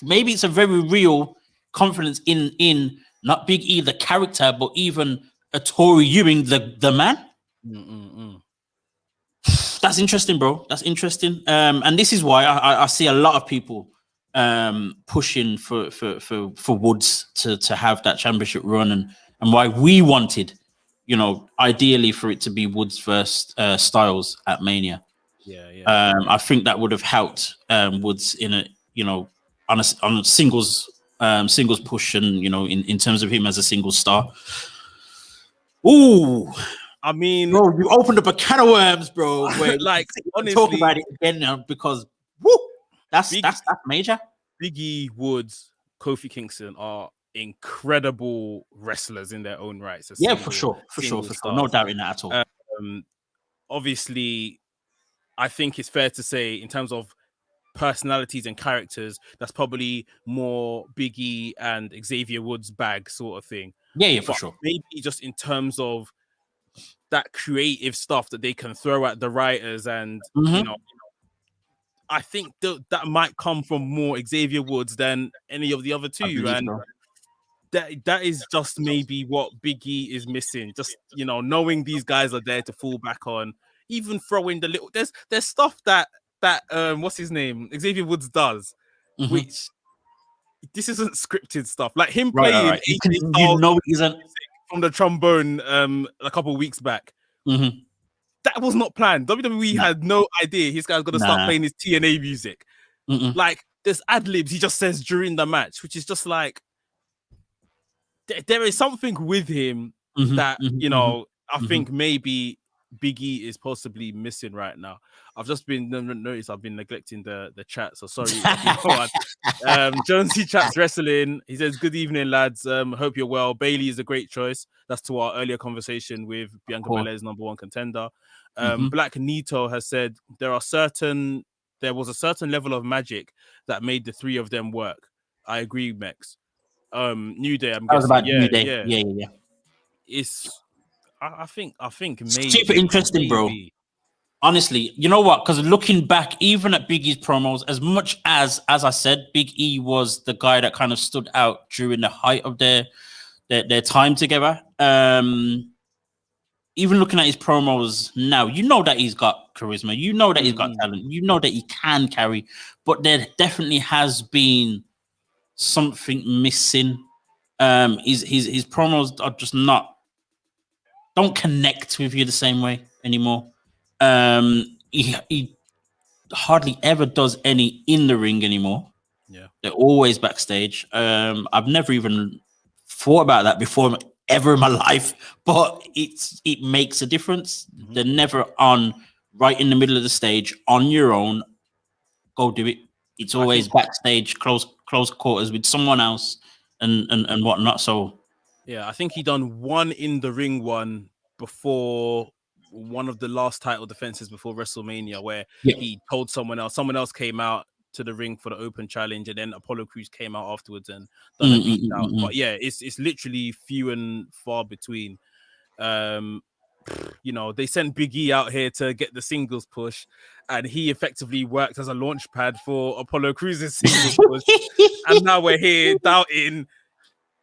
Speaker 2: maybe it's a very real confidence in not Big E, the character, but even a Tory Ewing, the man. That's interesting, bro. That's interesting. And this is why I see a lot of people pushing for Woods to have that championship run, and why we wanted, ideally for it to be Woods versus Styles at Mania. I think that would have helped Woods in a on a singles push, and in terms of him as a single star. Ooh.
Speaker 1: I mean,
Speaker 2: bro, you opened up a can of worms, bro. Where
Speaker 1: like, honestly,
Speaker 2: talk about it again now, because that's major.
Speaker 1: Big E, Woods, Kofi Kingston are incredible wrestlers in their own rights.
Speaker 2: For sure, no doubt in that at all.
Speaker 1: Obviously, I think it's fair to say, in terms of personalities and characters, that's probably more Big E and Xavier Woods' bag sort of thing.
Speaker 2: Yeah, for sure.
Speaker 1: Maybe just in terms of that creative stuff that they can throw at the writers, and I think that might come from more Xavier Woods than any of the other two, and that is just maybe what Big E is missing. Just knowing these guys are there to fall back on, even throwing the little. There's stuff that what's his name, Xavier Woods does, which this isn't scripted stuff. Like him playing,
Speaker 2: right. It isn't.
Speaker 1: From the trombone a couple of weeks back. That was not planned. WWE had no idea this guy's gonna start playing his TNA music. Like, there's ad-libs he just says during the match, which is just like there is something with him that I think maybe Big E is possibly missing right now. I've just been noticed I've been neglecting the chat, so sorry. Jonesy chats wrestling. He says, "Good evening, lads. Hope you're well. Bayley is a great choice." That's to our earlier conversation with Bianca Belair's #1 contender. Black Nito has said there was a certain level of magic that made the three of them work. I agree, Mex. New Day.
Speaker 2: That was about New Day. Yeah.
Speaker 1: It's. I think maybe
Speaker 2: super interesting, bro. Honestly, you know what? Because looking back, even at Big E's promos, as much as I said, Big E was the guy that kind of stood out during the height of their time together. Even looking at his promos now, that he's got charisma, that he's got talent, that he can carry, but there definitely has been something missing. His promos are just don't connect with you the same way anymore. He hardly ever does any in the ring anymore.
Speaker 1: Yeah,
Speaker 2: they're always backstage. I've never even thought about that before ever in my life, but it makes a difference. They're never on right in the middle of the stage on your own. Go do it. It's always backstage, close quarters with someone else and whatnot. So
Speaker 1: yeah, I think he done one in the ring one before one of the last title defenses before WrestleMania, where he told someone else came out to the ring for the open challenge, and then Apollo Crews came out afterwards and done a beat out. But yeah, it's literally few and far between. They sent Big E out here to get the singles push, and he effectively worked as a launch pad for Apollo Crews' singles push. And now we're here doubting,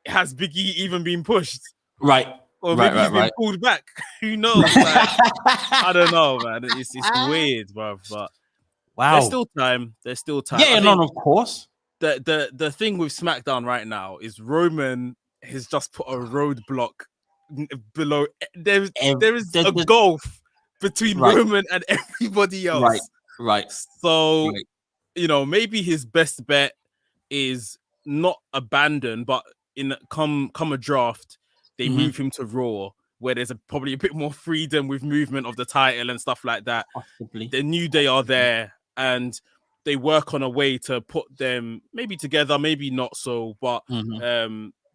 Speaker 1: has Big E even been pushed?
Speaker 2: Right.
Speaker 1: Or maybe he's been pulled back. Who knows? Like, I don't know, man. It's weird, bro. But there's still time. There's still time.
Speaker 2: Yeah, no, of course.
Speaker 1: The thing with SmackDown right now is Roman has just put a roadblock below. There is a gulf between Roman and everybody else.
Speaker 2: Right.
Speaker 1: So, you know, maybe his best bet is not abandon, but come a draft, they move him to Raw, where there's probably a bit more freedom with movement of the title and stuff like that.
Speaker 2: Possibly.
Speaker 1: The New Day are there, and they work on a way to put them maybe together, maybe not so, but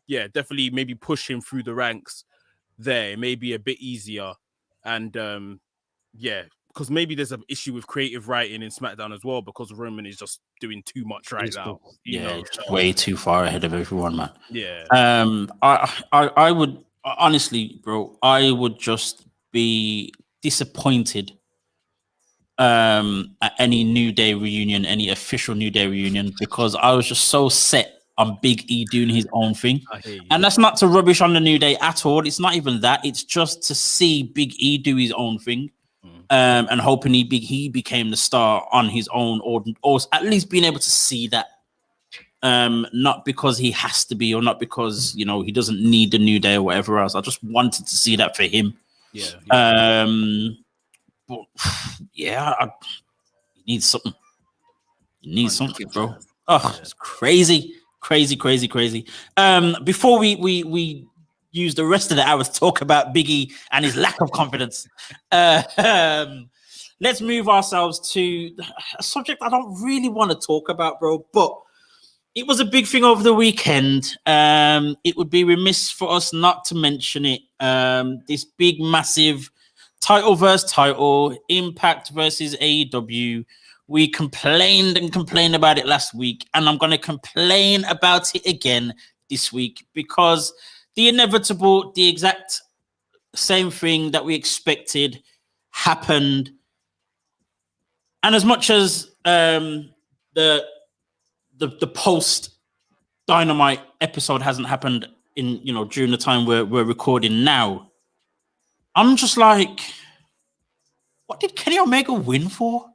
Speaker 1: yeah, definitely maybe push him through the ranks there. Maybe a bit easier. And yeah, because maybe there's an issue with creative writing in SmackDown as well, because Roman is just doing too much right now. You know?
Speaker 2: Way too far ahead of everyone, man.
Speaker 1: Yeah.
Speaker 2: I would honestly, bro, I would just be disappointed at any New Day reunion, any official New Day reunion, because I was just so set on Big E doing his own thing. And that's not to rubbish on the New Day at all. It's not even that. It's just to see Big E do his own thing. And hoping he became the star on his own, or at least being able to see that. Not because he has to be, or not because, you know, he doesn't need the New Day or whatever else. I just wanted to see that for him. But yeah, you need something. You need something, bro. Oh, it's crazy. Before we use the rest of the hour to talk about Big E and his lack of confidence, let's move ourselves to a subject I don't really want to talk about, bro, but it was a big thing over the weekend. It would be remiss for us not to mention it. This big, massive title versus title, Impact versus AEW. We complained about it last week, and I'm going to complain about it again this week, because the inevitable, the exact same thing that we expected happened. And as much as the post Dynamite episode hasn't happened in, you know, during the time we're recording now, I'm just like, what did Kenny Omega win for?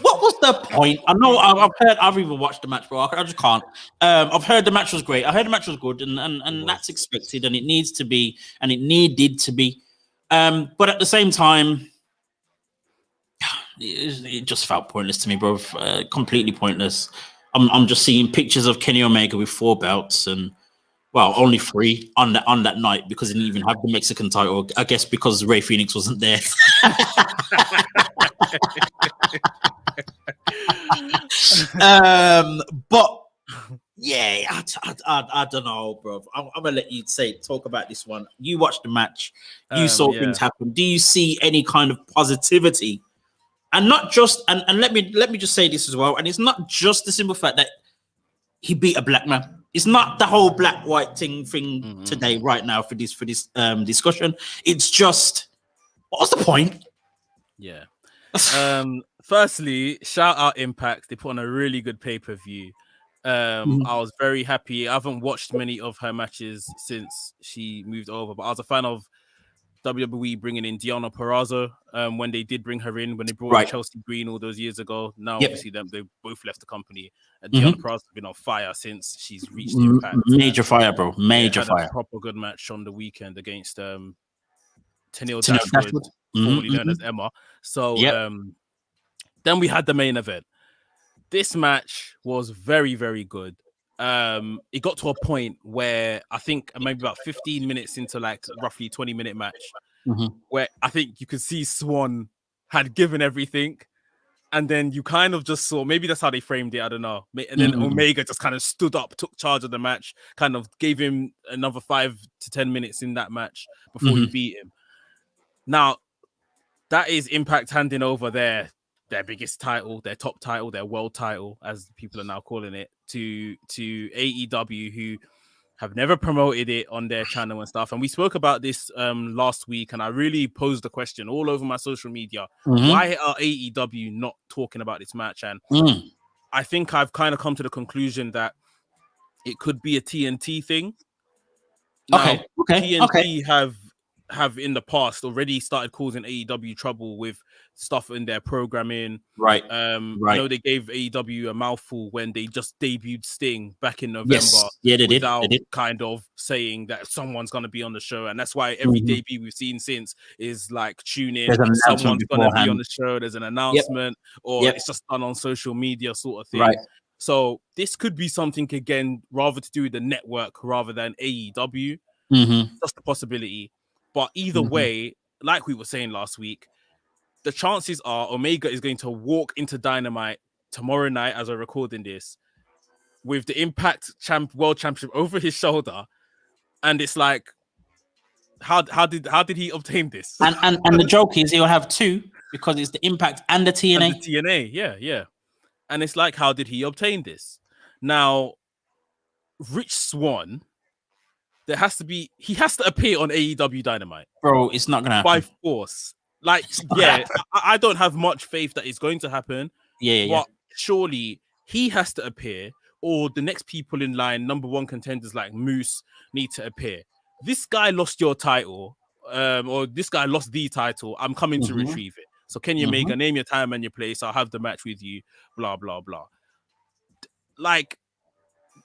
Speaker 2: What was the point? I know I've even watched the match, bro. I just can't. I've heard the match was great. I heard the match was good, and that's expected, and it needs to be, and it needed to be. But at the same time, it just felt pointless to me, bro. Completely pointless. I'm just seeing pictures of Kenny Omega with 4 belts, and well, only 3 on that night, because he didn't even have the Mexican title. I guess because Rey Fenix wasn't there. But yeah, I don't know, bro. I'm gonna let you talk about this one. You watched the match, you saw things happen. Do you see any kind of positivity? And not just, and let me just say this as well. And it's not just the simple fact that he beat a black man. It's not the whole black white thing today, right now, for this discussion. It's just, what was the point?
Speaker 1: Yeah. Firstly, shout out Impact. They put on a really good pay-per-view. I was very happy. I haven't watched many of her matches since she moved over, but I was a fan of WWE bringing in Deonna Purrazzo when they did bring her in, when they brought in Chelsea Green all those years ago. Now, obviously, they both left the company. And Deonna Purrazzo has been on fire since she's reached Impact.
Speaker 2: Major fire, bro. Major fire.
Speaker 1: A proper good match on the weekend against Tenille Dashwood, formerly known as Emma. So then we had the main event. This match was very, very good. It got to a point where I think maybe about 15 minutes into like roughly 20-minute match, where I think you could see Swan had given everything, and then you kind of just saw, maybe that's how they framed it, I don't know. And then Omega just kind of stood up, took charge of the match, kind of gave him another 5 to 10 minutes in that match before he beat him. Now, that is Impact handing over their biggest title, their top title, their world title, as people are now calling it, to AEW, who have never promoted it on their channel and stuff. And we spoke about this last week, and I really posed the question all over my social media. Why are AEW not talking about this match? And I think I've kind of come to the conclusion that it could be a TNT thing. Now, TNT have have in the past already started causing AEW trouble with stuff in their programming.
Speaker 2: Right.
Speaker 1: I know they gave AEW a mouthful when they just debuted Sting back in November.
Speaker 2: Yes. Yeah, they
Speaker 1: without
Speaker 2: did. They did.
Speaker 1: kind of saying that someone's going to be on the show. And that's why every debut we've seen since is like, tune in, someone's going to be on the show. There's an announcement or it's just done on social media sort of thing.
Speaker 2: Right.
Speaker 1: So this could be something, again, rather to do with the network rather than AEW. Just a possibility. But either way, like we were saying last week, the chances are Omega is going to walk into Dynamite tomorrow night as we're recording this with the Impact World Championship over his shoulder. And it's like, how did he obtain this?
Speaker 2: And the joke is he'll have two because it's the Impact and the TNA.
Speaker 1: And the TNA, yeah. And it's like, how did he obtain this? Now, Rich Swann, he has to appear on AEW Dynamite.
Speaker 2: Bro, it's not going to happen.
Speaker 1: By force. Like, I don't have much faith that it's going to happen. But surely he has to appear, or the next people in line, number one contenders like Moose, need to appear. This guy lost your title, or this guy lost the title. I'm coming to retrieve it. So Kenny Omega, name your time and your place. I'll have the match with you. Blah, blah, blah. Like,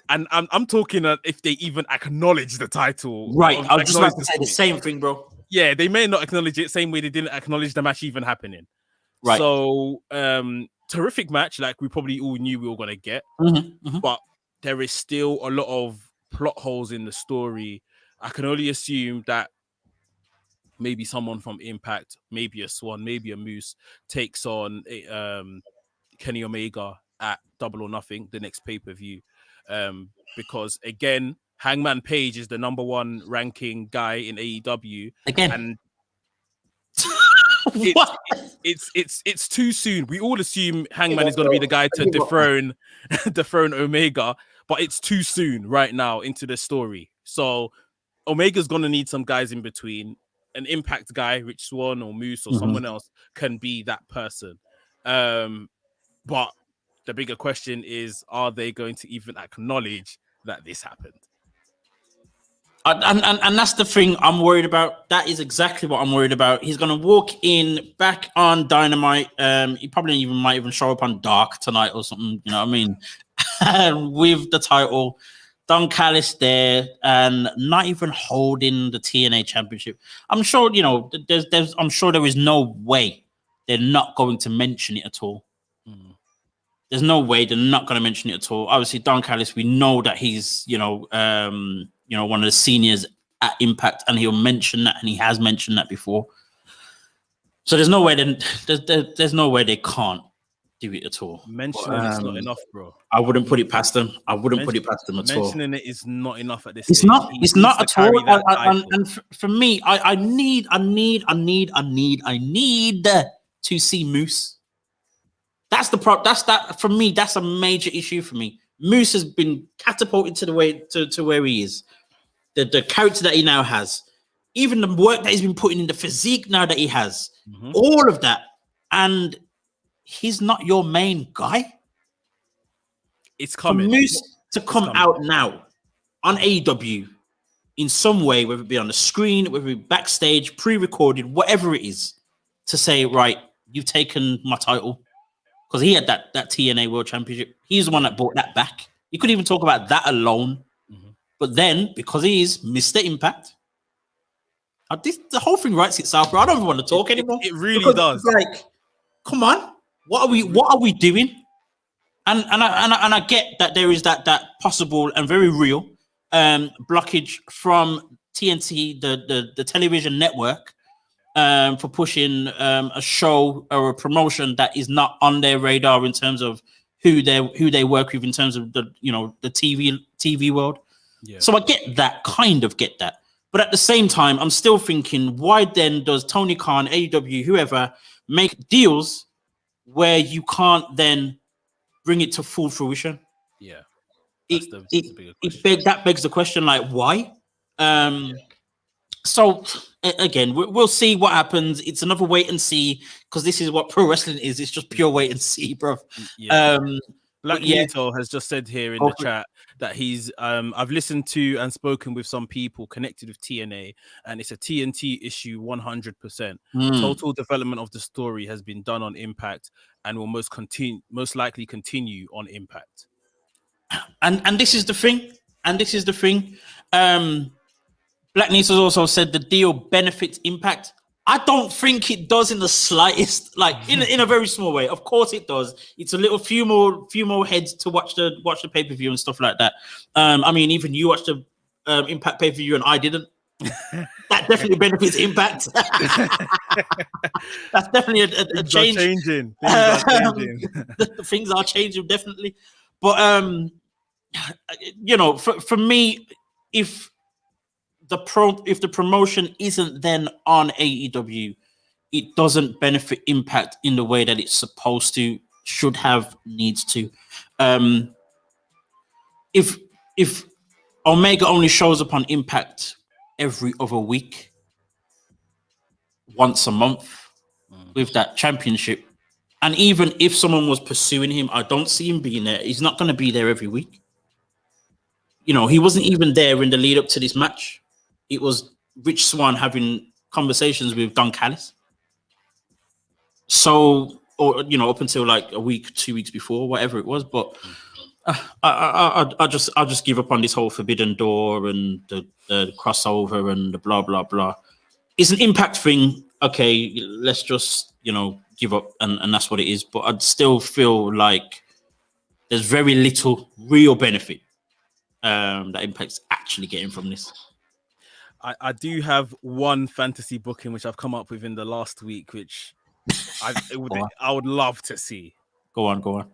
Speaker 1: and I'm talking if they even acknowledge the title.
Speaker 2: Right. I was just about to say the same thing, bro.
Speaker 1: Yeah, they may not acknowledge it, same way they didn't acknowledge the match even happening.
Speaker 2: Right.
Speaker 1: So, terrific match, like we probably all knew we were going to get. But there is still a lot of plot holes in the story. I can only assume that maybe someone from Impact, maybe a Swan, maybe a Moose, takes on Kenny Omega at Double or Nothing, the next pay-per-view. Because again, Hangman Page is the number one ranking guy in AEW.
Speaker 2: Again.
Speaker 1: And it's too soon. We all assume Hangman is going to be the guy to dethrone Omega, but it's too soon right now into the story. So Omega's going to need some guys in between. An Impact guy, Rich Swann or Moose or someone else can be that person. But the bigger question is, are they going to even acknowledge that this happened?
Speaker 2: And that's the thing I'm worried about. That is exactly what I'm worried about. He's going to walk in back on Dynamite. He probably might even show up on Dark tonight or something. You know what I mean? With the title, Don Callis there, and not even holding the TNA Championship. I'm sure, I'm sure there is no way they're not going to mention it at all. There's no way they're not going to mention it at all. Obviously, Don Callis, we know that he's, one of the seniors at Impact, and he'll mention that, and he has mentioned that before. So there's no way there's no way they can't do it at all.
Speaker 1: Mentioning it's not enough, bro.
Speaker 2: I wouldn't put it past them. I wouldn't put it past them at all.
Speaker 1: Mentioning it is not enough at this
Speaker 2: It's
Speaker 1: stage.
Speaker 2: It's not at all. And for me, I need to see Moose. That's the problem. For me. That's a major issue for me. Moose has been catapulted to where he is. The character that he now has, even the work that he's been putting in, the physique now that he has, all of that, and he's not your main guy.
Speaker 1: It's coming.
Speaker 2: For Moose to come out now on AEW in some way, whether it be on the screen, whether it be backstage, pre-recorded, whatever it is, to say, right, you've taken my title. Because he had that TNA World Championship. He's the one that brought that back. You could even talk about that alone. But then, because he is Mr. Impact, the whole thing writes itself, bro. I don't even want to talk anymore.
Speaker 1: It really does.
Speaker 2: It's like, come on, what are we doing? And I get that there is that possible and very real blockage from TNT, the television network, for pushing a show or a promotion that is not on their radar in terms of who they work with in terms of the TV world. Yeah. So I kind of get that. But at the same time, I'm still thinking, why then does Tony Khan, AEW, whoever, make deals where you can't then bring it to full fruition?
Speaker 1: Yeah.
Speaker 2: That begs the question, like, why? So again, we'll see what happens. It's another wait and see, because this is what pro wrestling is. It's just pure wait and see, bro. Yeah.
Speaker 1: Black
Speaker 2: yeah,
Speaker 1: Nito has just said here in
Speaker 2: go
Speaker 1: the
Speaker 2: for it.
Speaker 1: chat that he's I've listened to and spoken with some people connected with TNA, and it's a TNT issue 100%. Total development of the story has been done on Impact and will most likely continue on Impact.
Speaker 2: And this is the thing. Black Niece has also said the deal benefits Impact. I don't think it does in the slightest, like in a very small way. Of course it does. It's a little few more heads to watch the pay-per-view and stuff like that. I mean, even you watched the Impact pay-per-view and I didn't. That definitely benefits Impact. That's definitely a change.
Speaker 1: Things are changing.
Speaker 2: Things are changing, definitely. But for me, if the promotion isn't then on AEW, it doesn't benefit Impact in the way that it's supposed to, should have, needs to. If Omega only shows up on Impact every other week, once a month, with that championship, and even if someone was pursuing him, I don't see him being there. He's not going to be there every week. He wasn't even there in the lead up to this match. It was Rich Swann having conversations with Don Callis. So, or up until like a week, 2 weeks before, whatever it was. But I'll just give up on this whole Forbidden Door and the crossover and the blah blah blah. It's an Impact thing. Okay, let's just give up, and that's what it is. But I'd still feel like there's very little real benefit that Impact's actually getting from this.
Speaker 1: I do have one fantasy booking which I've come up with in the last week, which I would love to see.
Speaker 2: Go on.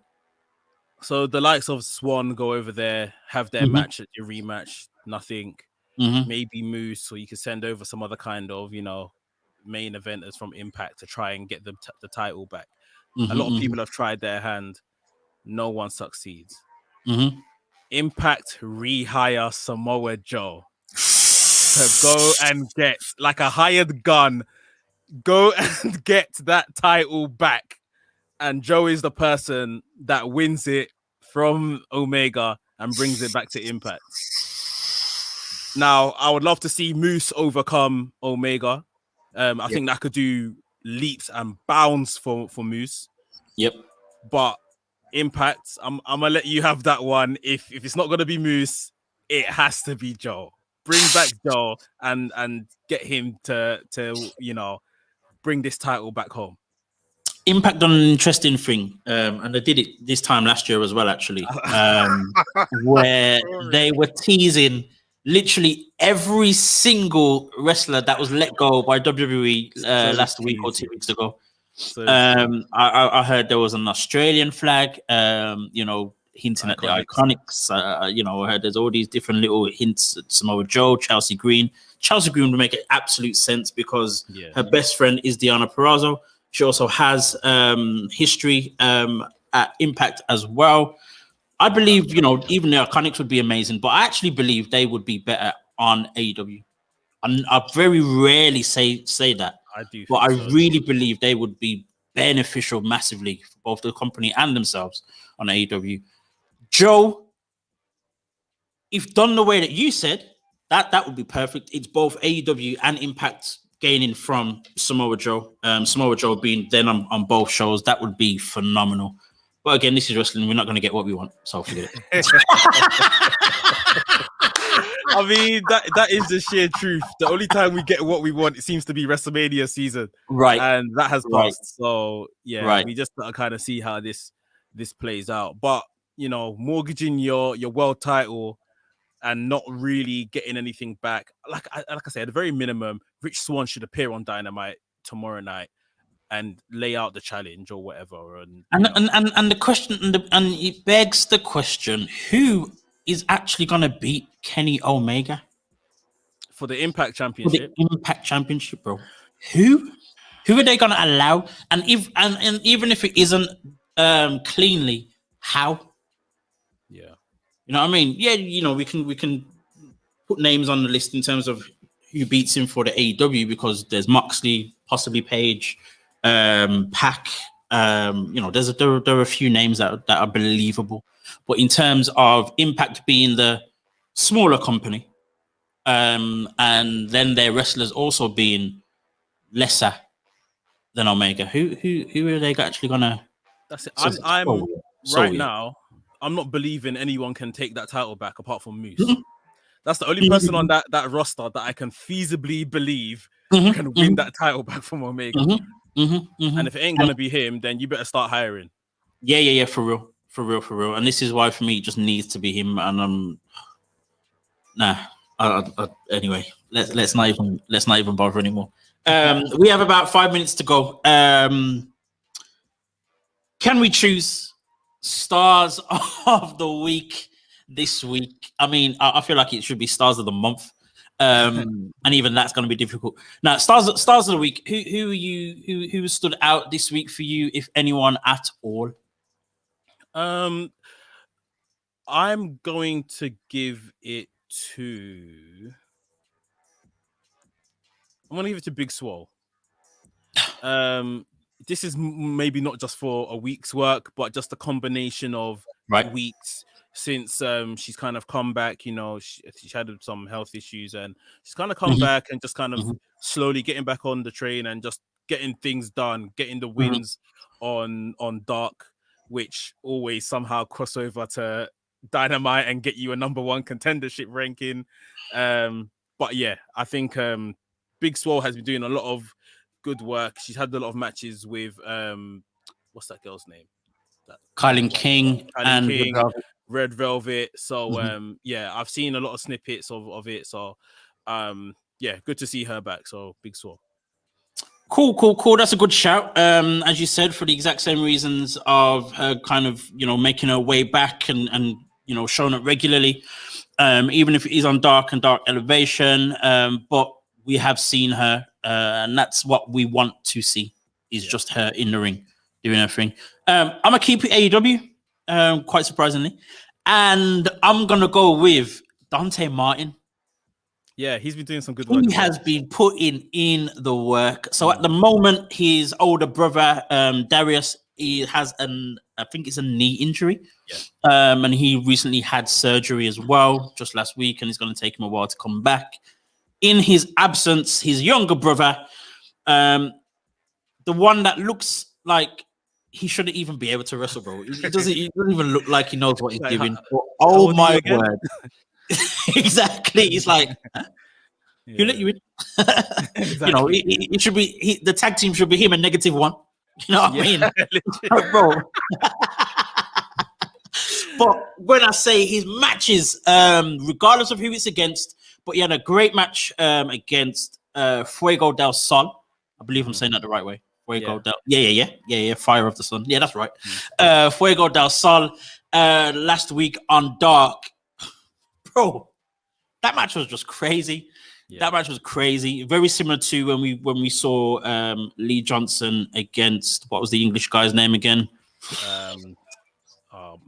Speaker 1: So the likes of Swan go over there, have their match at your rematch, nothing. Maybe Moose, or you can send over some other kind of, main eventers from Impact to try and get the title back. A lot of people have tried their hand. No one succeeds. Impact rehire Samoa Joe to go and get, like a hired gun, go and get that title back. And Joe is the person that wins it from Omega and brings it back to Impact. Now, I would love to see Moose overcome Omega. I think that could do leaps and bounds for Moose.
Speaker 2: Yep.
Speaker 1: But Impact, I'm gonna let you have that one. If it's not gonna be Moose, it has to be Joe. Bring back Joe and get him to bring this title back home.
Speaker 2: Impact done an interesting thing, and they did it this time last year as well, actually, where they were teasing literally every single wrestler that was let go by WWE last week or 2 weeks ago. I heard there was an Australian flag, hinting at the Iconics. I heard there's all these different little hints at Samoa Joe, Chelsea Green. Chelsea Green would make absolute sense because her best friend is Deonna Purrazzo. She also has history at Impact as well. I believe, even the Iconics would be amazing, but I actually believe they would be better on AEW. And I very rarely say that. I do, but I really believe they would be beneficial massively for both the company and themselves on AEW. Joe, if done the way that you said, that would be perfect. It's both AEW and Impact gaining from Samoa Joe. Samoa Joe being then on both shows, that would be phenomenal. But again, this is wrestling. We're not going to get what we want, so forget it.
Speaker 1: I mean, that is the sheer truth. The only time we get what we want, it seems to be WrestleMania season,
Speaker 2: right?
Speaker 1: And that has passed. So we just kind of see how this plays out. But mortgaging your world title and not really getting anything back, like I said, at the very minimum, Rich Swann should appear on Dynamite tomorrow night and lay out the challenge or whatever. And
Speaker 2: the question, and it begs the question: who is actually going to beat Kenny Omega
Speaker 1: for the Impact Championship?
Speaker 2: Bro. Who are they going to allow? And even if it isn't cleanly, how?
Speaker 1: Yeah.
Speaker 2: You know what I mean? Yeah, we can put names on the list in terms of who beats him for the AEW because there's Moxley, possibly Page, Pac, there are a few names that are believable, but in terms of Impact being the smaller company, and then their wrestlers also being lesser than Omega, who are they actually gonna?
Speaker 1: That's it.
Speaker 2: So
Speaker 1: Now, I'm not believing anyone can take that title back apart from Moose.
Speaker 2: Mm-hmm.
Speaker 1: That's the only person on that roster that I can feasibly believe can win that title back from Omega. And if it ain't gonna be him, then you better start hiring.
Speaker 2: Yeah, for real. And this is why for me it just needs to be him. And anyway, let's not even bother anymore. We have about 5 minutes to go. Can we choose stars of the week this week? I mean, I feel like it should be stars of the month. And even that's going to be difficult. Now, stars of the week. Who stood out this week for you, if anyone at all?
Speaker 1: I'm going to give it to. I'm going to give it to Big Swole. This is maybe not just for a week's work, but just a combination of weeks since she's kind of come back. You know, she had some health issues, and she's kind of come back and just kind of slowly getting back on the train and just getting things done, getting the wins on Dark, which always somehow cross over to Dynamite and get you a number one contendership ranking. But yeah, I think Big Swole has been doing a lot of good work. She's had a lot of matches with what's that girl's name?
Speaker 2: Kylie King and
Speaker 1: Red Velvet. So yeah, I've seen a lot of snippets of it. So yeah, good to see her back. So Big Swole.
Speaker 2: Cool. That's a good shout. As you said, for the exact same reasons of her kind of, making her way back and showing up regularly, even if it is on Dark and Dark Elevation. But we have seen her, and that's what we want to see, is just her in the ring doing her thing. I'm gonna keep it AEW, quite surprisingly, and I'm gonna go with Dante Martin.
Speaker 1: Yeah, he's been doing some good work.
Speaker 2: He has been putting in the work. So at the moment, his older brother, Darius, he has I think it's a knee injury.
Speaker 1: Yeah.
Speaker 2: And he recently had surgery as well, just last week, and it's going to take him a while to come back. In his absence, his younger brother, the one that looks like he shouldn't even be able to wrestle, bro. He doesn't even look like he knows what he's doing. Oh my word. Exactly. It's like, who let you in? Exactly. It should be the tag team should be him and -1. You know what I mean, bro? But when I say his matches, regardless of who it's against, but he had a great match against Fuego del Sol. I believe I'm saying that the right way. Fuego del, yeah. Fire of the Sun. Yeah, that's right. Fuego del Sol last week on Dark. Bro, that match was just crazy. Yeah. That match was crazy. Very similar to when we saw Lee Johnson against, what was the English guy's name again?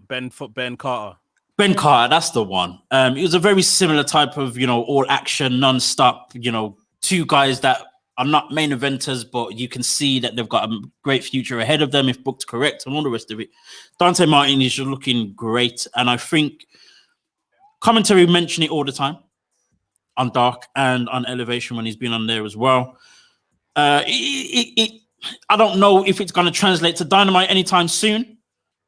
Speaker 1: Ben Carter.
Speaker 2: Ben Carter, that's the one. It was a very similar type of, all action, non-stop, two guys that are not main eventers, but you can see that they've got a great future ahead of them if booked correct and all the rest of it. Dante Martin is just looking great. And I think commentary mention it all the time on Dark and on Elevation when he's been on there as well. I don't know if it's going to translate to Dynamite anytime soon,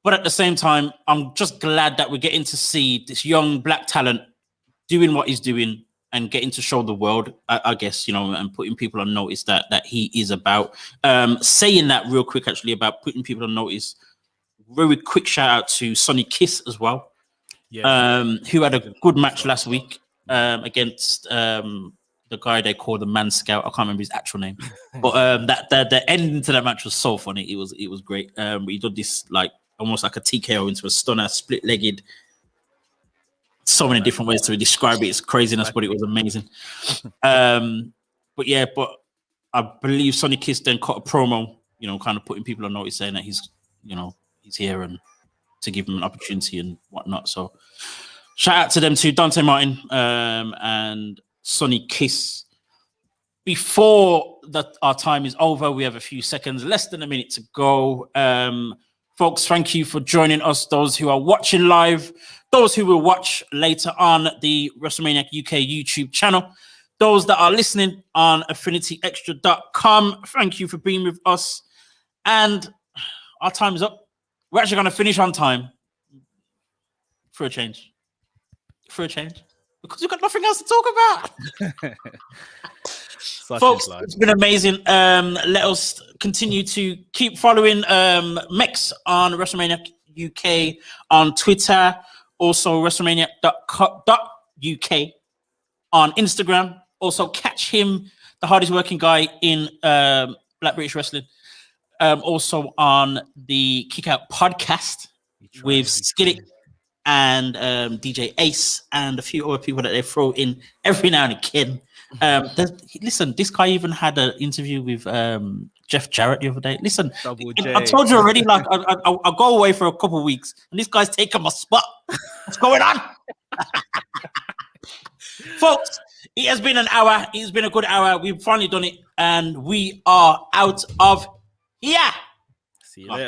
Speaker 2: but at the same time, I'm just glad that we're getting to see this young black talent doing what he's doing and getting to show the world, I guess, and putting people on notice that he is about. Saying that real quick, actually, about putting people on notice, very quick shout out to Sonny Kiss as well, who had a good match last week against the guy they call the Man Scout. I can't remember his actual name, but the ending to that match was so funny. It was great. He did this almost like a TKO into a stunner, split-legged. So many different ways to describe it. It's craziness, but it was amazing. But I believe Sonny Kiss then cut a promo, kind of putting people on notice, saying that he's here and to give him an opportunity and whatnot. So shout out to them too, Dante Martin and Sonny Kiss. before our time is over, we have a few seconds, less than a minute to go. Folks, thank you for joining us. Those who are watching live, those who will watch later on the WrestleMania UK YouTube channel, those that are listening on affinityextra.com, thank you for being with us. And our time is up. We're actually going to finish on time for a change. Because we've got nothing else to talk about. Folks, it's been amazing. Let us continue to keep following Mex on WrestleMania UK on Twitter, also WrestleMania.uk on Instagram. Also, catch him, the hardest working guy in Black British Wrestling. Also on the Kick Out podcast with Skillet and DJ Ace and a few other people that they throw in every now and again. Listen, this guy even had an interview with Jeff Jarrett the other day. Listen, I told you already, like I'll go away for a couple of weeks and this guy's taking my spot. What's going on? Folks, it has been an hour. It's been a good hour. We've finally done it and we are out of here.
Speaker 1: See you later, guys.